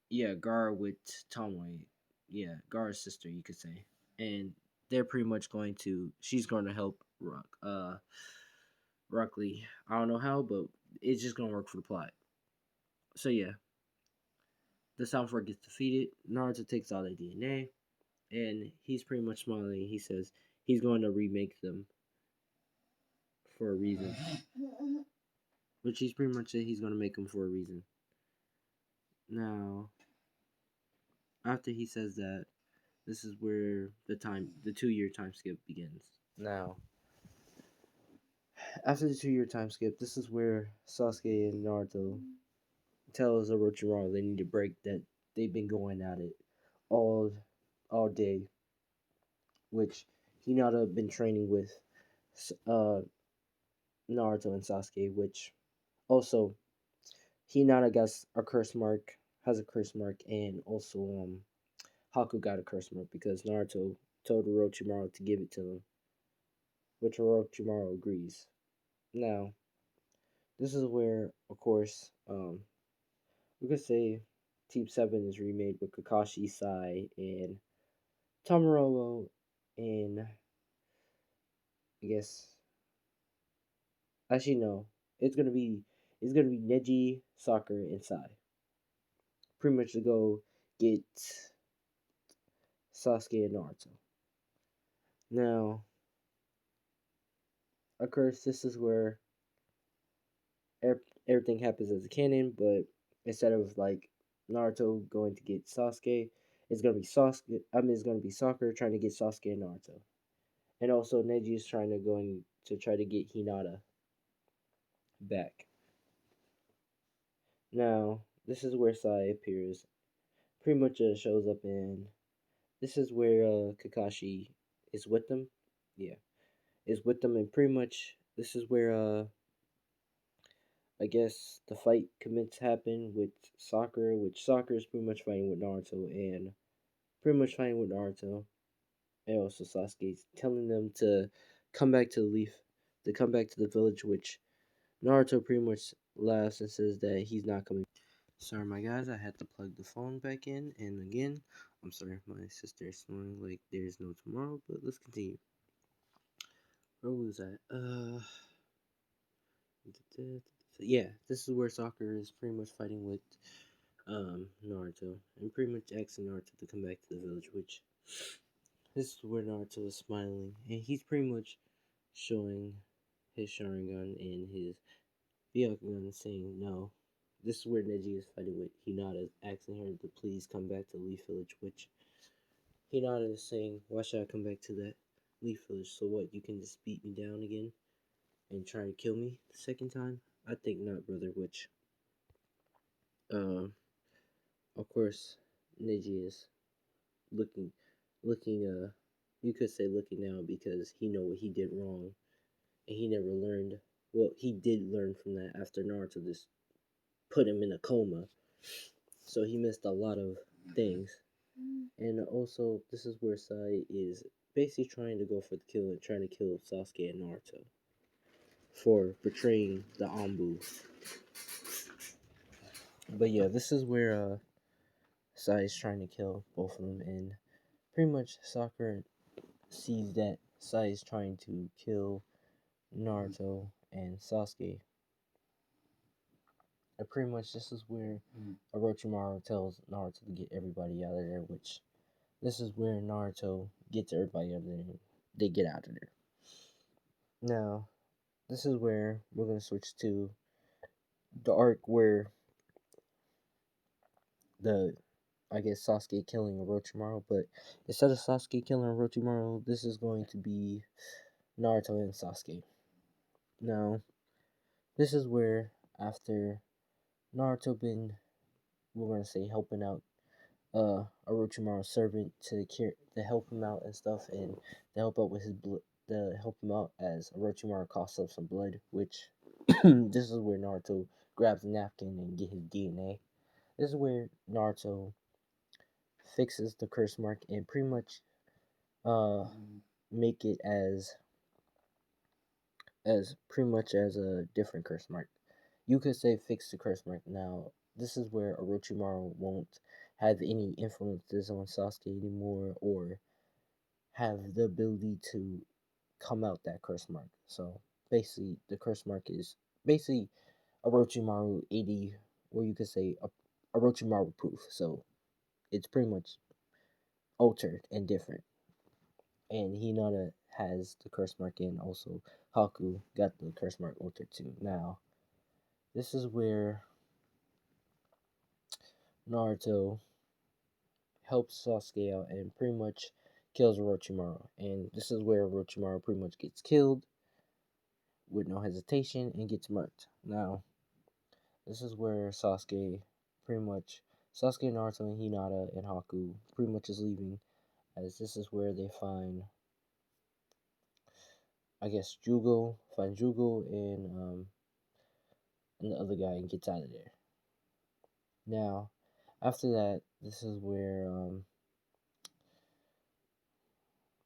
yeah, Gar with Tomoe. Yeah, Gar's sister, you could say. And they're pretty much going to. She's going to help Rock Lee. I don't know how, but it's just gonna work for the plot. So yeah, the Sound Force gets defeated. Naruto takes all their DNA, and he's pretty much smiling. He says he's going to remake them for a reason, which he's pretty much said he's going to make them for a reason. Now, after he says that, this is where the 2 year time skip begins. Now, after the 2 year time skip, this is where Sasuke and Naruto tells Orochimaru they need to break that they've been going at it all all day, which Hinata been training with uh, Naruto and Sasuke, which also Hinata got a curse mark, has a curse mark, and also Haku got a curse mark because Naruto told Orochimaru to give it to him, which Orochimaru agrees. Now, this is where, of course, we could say Team 7 is remade with Kakashi, Sai, and Tamarowo, and I guess actually no, it's gonna be Neji, Sakura, and Sai. Pretty much to go get Sasuke and Naruto. Now, of course, this is where everything happens as a canon, but instead of like Naruto going to get Sasuke, it's gonna be Sasuke. I mean, it's gonna be Sakura trying to get Sasuke and Naruto, and also Neji is trying to going to try to get Hinata back. Now, this is where Sai appears. Pretty much shows up in. This is where Kakashi is with them. Yeah, is with them, and pretty much this is where I guess the fight commits happen with Sakura, which Sakura is pretty much fighting with Naruto and pretty much fighting with Naruto, and also Sasuke's telling them to come back to the leaf, to come back to the village, which Naruto pretty much laughs and says that he's not coming. Sorry, my guys, I had to plug the phone back in, and again, I'm sorry, my sister is snoring like there's no tomorrow, but let's continue. Where was that? Yeah, this is where Sakura is pretty much fighting with Naruto, and pretty much asking Naruto to come back to the village, which this is where Naruto is smiling, and he's pretty much showing his Sharingan and his Byakugan, saying no. This is where Neji is fighting with Hinata, asking her to please come back to Leaf Village, which Hinata is saying, why should I come back to that Leaf Village? So what, you can just beat me down again and try to kill me the second time? I think not, brother, which, uh, of course, Neji is looking, you could say looking now because he know what he did wrong, and he never learned. Well, he did learn from that after Naruto just put him in a coma, so he missed a lot of things. And also, this is where Sai is basically trying to go for the kill and trying to kill Sasuke and Naruto for betraying the Anbu. But yeah, this is where Sai is trying to kill both of them, and pretty much Sakura sees that Sai is trying to kill Naruto and Sasuke. And pretty much this is where Orochimaru tells Naruto to get everybody out of there, which this is where Naruto gets everybody out of there and they get out of there. Now, this is where we're going to switch to the arc where the I guess Sasuke killing Orochimaru, but instead of Sasuke killing Orochimaru, this is going to be Naruto and Sasuke. Now, this is where after Naruto been, we're gonna say, helping out Orochimaru's servant to help him out and stuff, and to help out with his blood, to help him out as Orochimaru coughs up some blood, which this is where Naruto grabs a napkin and get his DNA. This is where Naruto fixes the curse mark and pretty much make it as pretty much as a different curse mark. You could say fix the curse mark. Now, this is where Orochimaru won't have any influences on Sasuke anymore or have the ability to come out that curse mark. So basically, the curse mark is basically Orochimaru 80, or you could say Orochimaru proof. So it's pretty much altered and different. And Hinata has the curse mark, and also Haku got the curse mark altered too. Now, this is where Naruto helps Sasuke out and pretty much kills Orochimaru. And this is where Orochimaru pretty much gets killed with no hesitation and gets murked. Now, this is where Sasuke, Naruto, and Hinata and Haku pretty much is leaving, as this is where they find, I guess, Jugo, and the other guy and gets out of there. Now, after that, this is where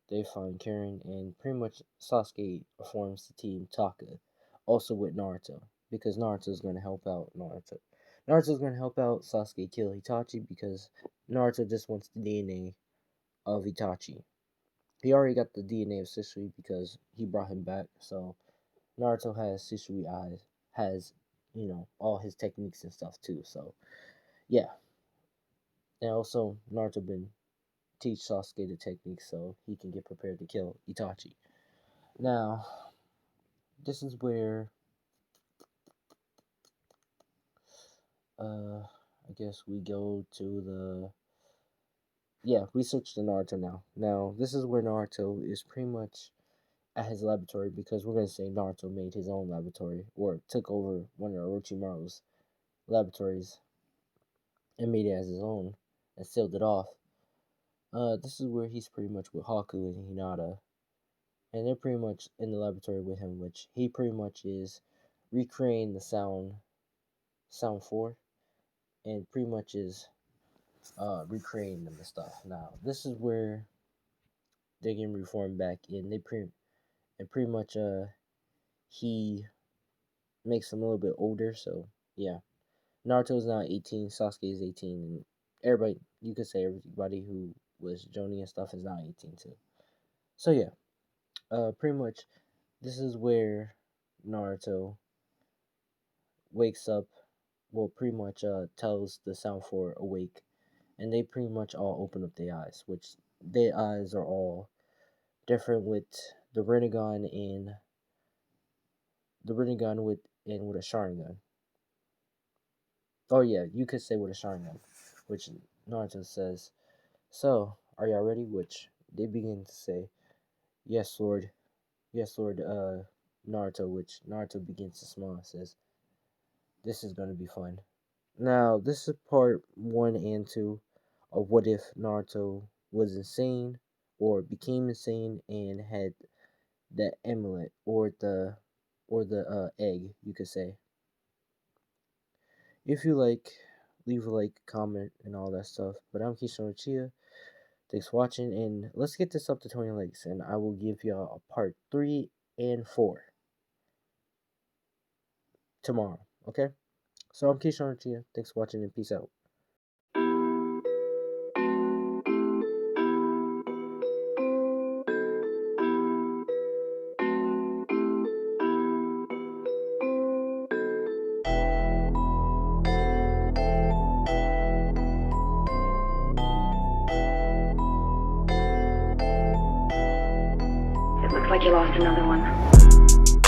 they find Karen, and pretty much Sasuke forms the team Taka, also with Naruto, because Naruto's going to help out Naruto's going to help out Sasuke kill Itachi because Naruto just wants the DNA of Itachi. He already got the DNA of Shisui because he brought him back, so Naruto has Shisui eyes, has, all his techniques and stuff too, so yeah. And also, Naruto been teach Sasuke the technique so he can get prepared to kill Itachi. Now, this is where I guess we go to we switch to Naruto now. Now, this is where Naruto is pretty much at his laboratory because we're gonna say Naruto made his own laboratory or took over one of Orochimaru's laboratories and made it as his own and sealed it off. This is where he's pretty much with Haku and Hinata, and they're pretty much in the laboratory with him, which he pretty much is recreating the sound 4, and pretty much is recreating them and stuff. Now, this is where they get reformed back, and pretty much he makes them a little bit older. So yeah, Naruto's now 18, Sasuke is 18, and everybody, you could say everybody who was Jonin and stuff is now 18 too. So yeah, pretty much this is where Naruto wakes up. Well, pretty much tells the Sound 4 awake, and they pretty much all open up their eyes, which their eyes are all different with the Rinnegan with a Sharingan. Oh yeah, you could say with a Sharingan, which Naruto says, "So, are y'all ready?" Which they begin to say, "Yes, Lord. Yes, Lord, Naruto," which Naruto begins to smile and says, "This is gonna be fun." Now, this is part 1 and 2 of what if Naruto was insane or became insane and had the amulet or the egg, you could say. If you like, leave a like, comment, and all that stuff. But I'm Keisha Chia. Thanks for watching, and let's get this up to 20 likes, and I will give y'all a part 3 and 4 tomorrow. Okay? So I'm Keisha Chia. Thanks for watching, and peace out. It looks like you lost another one.